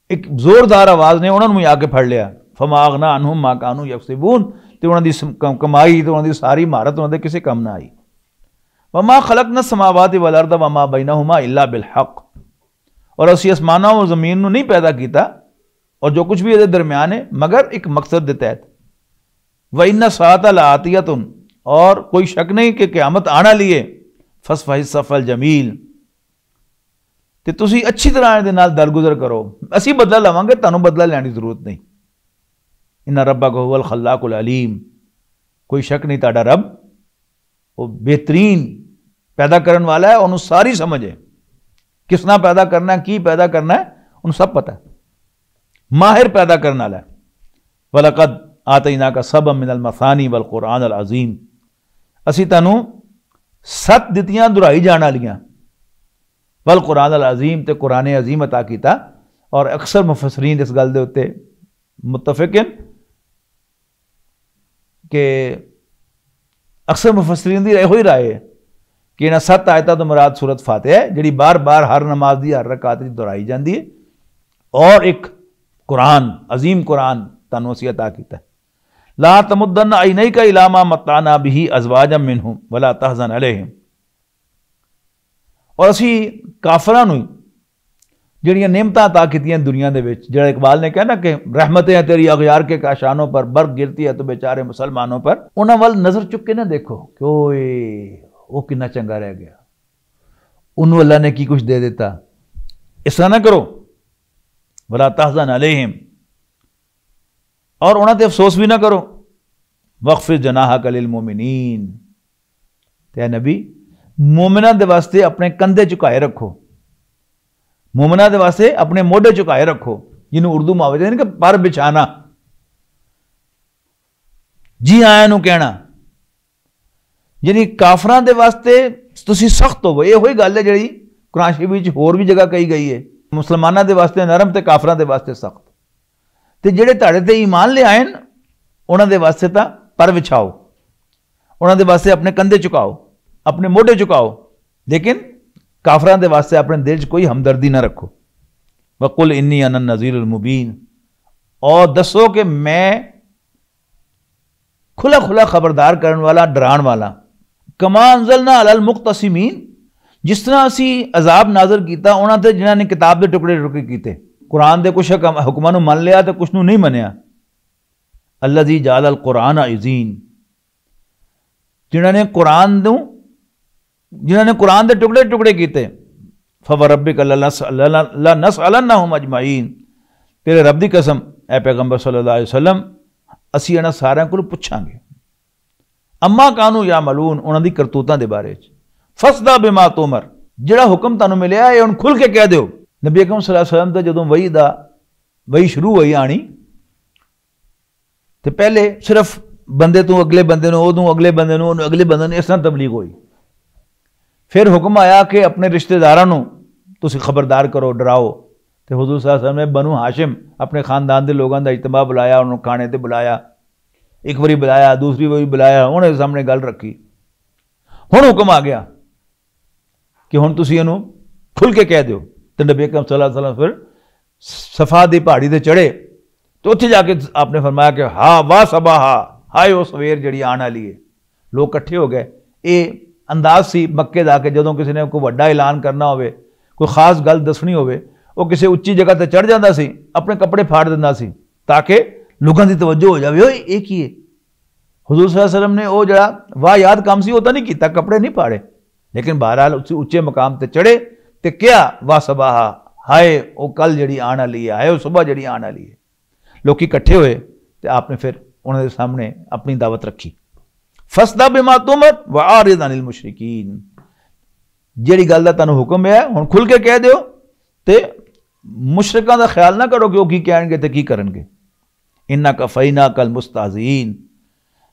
एक जोरदार आवाज ने उन्होंने भी आके फड़ लिया। फमा अगना अनहुम मा कानू यक्सिबून, ते उन्होंने कमाई तो उन्होंने सारी महारत उन्होंने किसी कम ना आई। वमा खलकना समावाति वल अर्द वमा बैनहुमा इल्ला बिल हक, और असी आसमानों और जमीन नूं नहीं पैदा किया और जो कुछ भी इहदे दरम्यान है मगर एक मकसद के तहत। व इन्ना साअत लातियतुन, और कोई शक नहीं कि क़यामत आना लिए। फसफहिस सफल जमील, ते तुसी अच्छी तरह इहदे नाल दरगुजर करो, असी बदला लवांगे, तुहानूं बदला लैण दी जरूरत नहीं। इन्ना रब्बका हुवल खल्लाकुल अलीम, कोई शक नहीं तुहाडा रब वो बेहतरीन पैदा करने वाला है, उन्होंने सारी समझ है, किसना पैदा करना है, की पैदा करना है, उन्हें सब पता है, माहिर पैदा करने वाला है। वलकद आतैनाका सबअम मिनल मसानी वल कुरान अल अजीम, असी तुहानूं 7 दित्तियां दुहराई जाण वालियां वल कुरान अल अजीम, ते कुरान अजीम अता कीता। और अक्सर मुफस्सरीन इस गल दे उत्ते मुत्तफिक हैं कि अक्सर मुफस्सरीन दी इहो ही राय है कि इन्हां 7 आयतां तो मुराद सूरत फातिहा है, जिहड़ी बार बार हर नमाज दी हर रकात च दोहराई जाती है, और एक कुरान अजीम कुरान तुहानूं असीं अता कीता। ला तमुद्दन ऐनैका इला मा मत्ताना बिही अज़वाजम मिनहुम वला तहज़न अलैहिम, और असी काफरां नूं जिहड़ियां नेमतां अता कीतियां दुनिया दे विच, जिहड़ा इकबाल ने कहा ना कि रहमतें हैं तेरी अगयार के काशानों पर, बर्फ गिरती है तो बेचारे मुसलमानों पर, उन्हां वल नजर चुक के ना देखो कि ओए वो कितना चंगा रह गया, उन्होंने अल्लाह ने की कुछ दे देता, इस तरह ना करो। वला तहज़न अलैहिम, और उन्हां ते अफसोस भी ना करो। वक़्फ़िज़ जनाहका लिल मोमिनीन, ते नबी मोमिना दे वास्ते अपने कंधे झुकाए रखो, मोमिना दे वास्ते अपने मोढे झुकाए रखो, जिन्होंने उर्दू मावे यानी कि पर बिछाना, जी आया नूं कहना, यानी काफरां दे वास्ते तुसीं सख्त होवो। ये वही गल है जिहड़ी कुरान शरीफ विच होर भी जगह कही गई है, मुसलमानां दे वास्ते नरम ते काफरां दे वास्ते सख्त, ते जिहड़े तुहाडे ते ईमान ले आए न उन्हां दे वास्ते तां पर विछाओ, उन्हां दे वास्ते अपने कंधे झुकाओ, अपने मोढे झुकाओ, लेकिन काफरां दे वास्ते अपने दिल च कोई हमदर्दी ना रखो। वकुल इन्नी अना नज़ीरुल मुबीन, और दसो कि मैं खुला खुला खबरदार करने वाला, डराण वाला। कमा अंज़लना अलल मुक़तसिमीन, जिस तरह असी अजाब नाज़िल कीता उन्हां ते जिन्हां ने किताब दे टुकड़े टुकड़े कीते, कुरान के कुछ हुक्मां मान लिया तो कुछ नहीं मनिया। अल्लज़ी जाल अल कुरान अज़ीन, जिन्होंने कुरान के टुकड़े टुकड़े किए। फवरब्बिक लनसअलन्नहुम अजमईन, तेरे रब की कसम ए पैगंबर सल्लल्लाहु अलैहि वसल्लम असी इन्हां सारिਆਂ को पुछांगे अम्मा कानू या मलून, उन्होंने करतूतों के बारे। फसदा बिमा तोमर, जिहड़ा हुक्म तुहानूं मिलिया है हुण खुल के कह दिओ। नबी अकरम सल्लल्लाहु अलैहि वसल्लम तो जदों वही शुरू हुई आनी तो पहले सिर्फ बंदे तू अगले बंदे नूं, उदों अगले बंदे नूं, अगले बंदे नूं, इस तरह तबलीग हुई। फिर हुक्म आया कि अपने रिश्तेदारों नूं तुसीं खबरदार करो, डराओ। तो हुजूर सल्लल्लाहु अलैहि वसल्लम ने बनु हाशिम अपने खानदान के लोगों का इज्तिमा बुलाया, उन्होंने खाने पर बुलाया, एक बारी बुलाया, दूसरी बारी बुलाया, उन्होंने सामने गल रखी। हुण हुक्म आ गया कि हुण तुसीं इहनूं खुल के कह दिओ। तो नबी अकरम सल्लल्लाहु अलैहि वसल्लम फिर सफा की पहाड़ी से चढ़े तो उत्थे जाके आपने फरमाया कि हा वाह सबा हा, हाय वो सवेर जिहड़ी आने वाली है। लोग इकट्ठे हो गए। ये अंदाज सी मक्के दा के जदों किसी ने कोई वड्डा ऐलान करना होवे, कोई खास गल दसनी होवे, वो किसी उच्ची जगह पर चढ़ जाता सी, अपने कपड़े फाड़ दिंदा सी ताकि लोगों की तवज्जो हो जाए, ओए ये की है। हुजूर सल्लल्लाहु अलैहि वसल्लम ने वो जड़ा वाह याद काम सी होता नहीं किया, कपड़े नहीं फाड़े, लेकिन बहरहाल उच्चे मकाम पर चढ़े तो क्या वाह सबाहा, हाय वो कल जी आने वाली है, हाय वो सुबह जी आने वाली है। लोग इकट्ठे होए तो आपने फिर उन्होंने सामने अपनी दावत रखी। फसदा बिमा तुमर व आरिद अनिल मुशरिकीन, जिहड़ी गल दा तुहानूं हुक्म है हुण खुल के कह दिओ ते मुशरिकां दा ख्याल ना करो कि वो की कहणगे ते की करनगे। इन्ना कफैना कल मुस्ताज़ीन,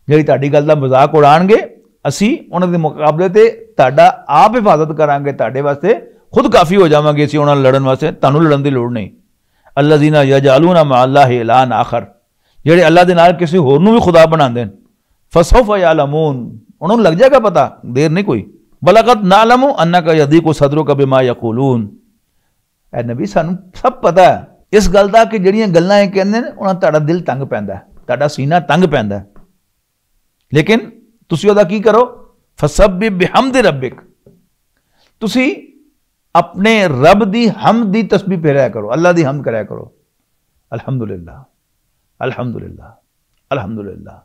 जिहड़ी तुहाडी गल दा मजाक उड़ाणगे असी उन्हां दे मुकाबले ते तुहाडा आप हिफाजत करांगे, तुहाडे वास्ते खुद काफ़ी हो जावांगे, असी उन्हां नाल लड़न वास्ते तुहानूं लड़न दी लोड़ नहीं। अल्लज़ीना यजअलूना मअल्लाहि इलाहन आखर, जिहड़े अल्लाह दे नाल किसी होर नूं भी खुदा बनांदे ने। फसौफ यालमून, उन्होंने लग जाएगा पता, देर नहीं कोई। बलगत नालमू अन्नका यदीकु सदरुका बिमा यकूलून, ए नबी सानू सब पता है इस गल दा कि जिहड़ियां गल्लां ये कहंदे ने उन्हां तुहाडा दिल तंग पैंदा है, तुहाडा सीना तंग पैंदा है, लेकिन तुसीं ओहदा की करो। फसब्बिह बिहम्दि रब्बिक, तुसीं अपने रब दी हमद दी तस्बीह फेरिया करो, अल्लाह दी हमद कराया करो। अल्हम्दुलिल्लाह अल्हम्दुलिल्लाह अल्हम्दुलिल्लाह,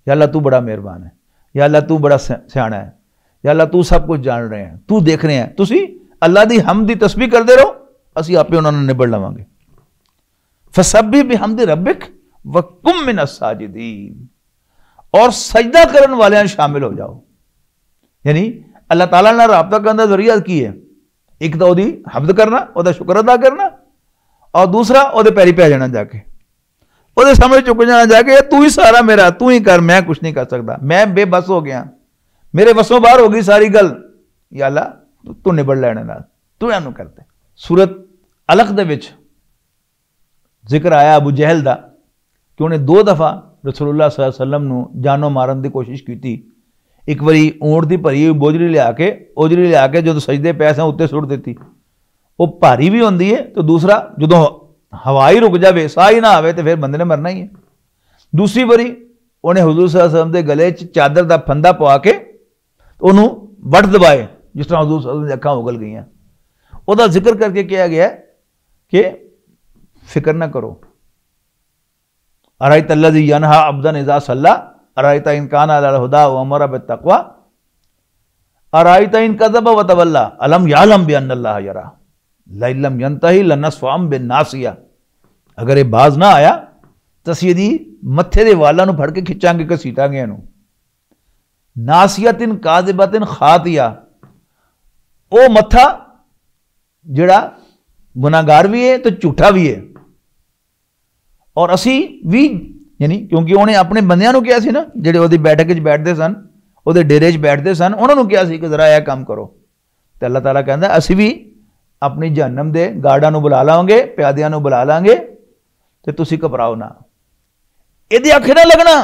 या अल्लाह तू बड़ा मेहरबान है, या अल्लाह तू बड़ा सियाना है, या अल्लाह तू सब कुछ जान रहे हैं, तू देख रहे हैं। तुसी अल्लाह दी हमद दी तस्बीह करते रहो, असी आपे उन्होंने निबड़ लवांगे। फसब्बिह बिहम्दि रब्बिक व कुम मिनस साजिदीन, और सजदा करन वाले शामिल हो जाओ। यानी अल्लाह ताला नाल राबता करने का जरिया की है, एक तो ओदी हमद करना, ओदा शुक्र अदा करना, और दूसरा ओदे पैरी पै जाना जाके, ओदे सामने झुक जाना जाके, तू ही सारा मेरा, तू ही कर, मैं कुछ नहीं कर सकता, मैं बेबस हो गया, मेरे वसों बाहर हो गई सारी गल, या अल्लाह तू निबड़ लैने नाल, तू इहनूं करते। सूरत अलक दे विच जिक्र आया अबू जहल दा कि उन्हें 2 दफ़ा रसूलुल्लाह सल्लल्लाहु अलैहि वसल्लम नूं जानो मारन की कोशिश की। एक बारी ऊंट की भरी हुई बोझड़ी लिया के, ओझड़ी लिया के जो सजदे पैसे उत्ते सुट दी, वो भारी भी होंदी है, तो दूसरा जो हवा ही रुक जाए, साह ही ना आवे, तो फिर बंदे ने मरना ही है। दूसरी बारी उन्हें हुजूर सल्लल्लाहु अलैहि वसल्लम के गले च चादर का फंदा पवा के उन्होंने वट दबाए, जिस तरह हुजूर सल्लल्लाहु अलैहि वसल्लम दी अखां उगल गई। उसका जिक्र करके कहा गया कि फिक्र ना करो, अरायत अल्लज़ी यनहा अब्दन इज़ा सल्ला, अरायत इन काना अलल हुदा व अमरा बित्तक़वा, अरायत इन कज़ब व तवल्ला, अलम यालम बिअन्नल्लाह यरा, लम यंतही लनस्फ़अम बिन्नासिया। अगर ये बाज ना आया तो असीं इहदी मत्थे दे वालां नूं फड़ के खिंचांगे, घसीटांगे इहनूं। नासियतिन काज़िबतिन खातिया, वो मत्था जिहड़ा गुनाहगार भी है तो झूठा भी है। और असी भी यानी क्योंकि उन्हें अपने बंदियां नूं कहा सी ना, जिहड़े उहदी बैठक च बैठते सन, उहदे डेरे च बैठते सन, उन्होंने कहा सी कि जरा यह काम करो। तो अल्लाह ताला कहता असी भी अपनी जहन्नम दे गार्डां नूं बुला लांगे, प्यादियां नूं बुला लांगे, तो तुसीं घबराओ ना, इहदे आखे ना लगना।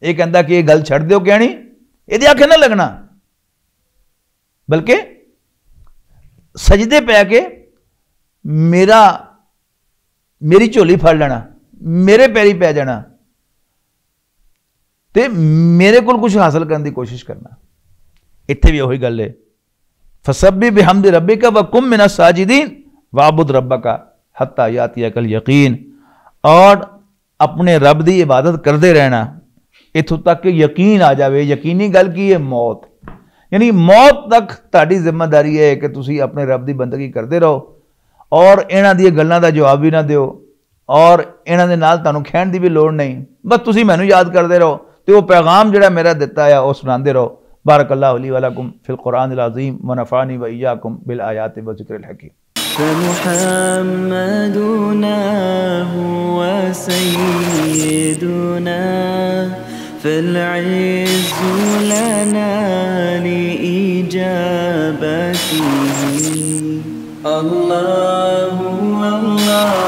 ये कहता कि यह गल छड़ दिओ कहनी, इहदे आखे ना लगना, बल्कि सजदे पै के मेरी झोली फड़ लेना, मेरे पैरी पै जाना, ते मेरे को कुछ हासिल करने की कोशिश करना। इत्थे भी वही गल है, फसब्बिह बिहम्दि रब्बिका व कुम मिनस साजिदीन वाबुद रब्बका, हत्ता यातियकल यकीन, और अपने रब की इबादत करते रहना इत्थों तक कि यकीन आ जाए। यकीनी गल की है मौत, यानी मौत तक ताड़ी जिम्मेदारी है कि तुसी अपने रब की बंदगी करते रहो और इन्हां दी गल्लां दा जवाब भी ना दिओ और इन्हां दे नाल तुहानूं खैण दी भी लोड़ नहीं, बस तुसी मैनूं याद करते रहो तो वो पैगाम जिहड़ा मेरा दिता है वह सुनाते रहो। बारकल्लाहु ली व लकुम फिल कुरानिल अज़ीम व नफ़ानी व इय्याकुम बिल आयाति व ज़िक्रिल हकीम। فمحمدنا هو سيدنا فالعز لنا لإجابته الله الله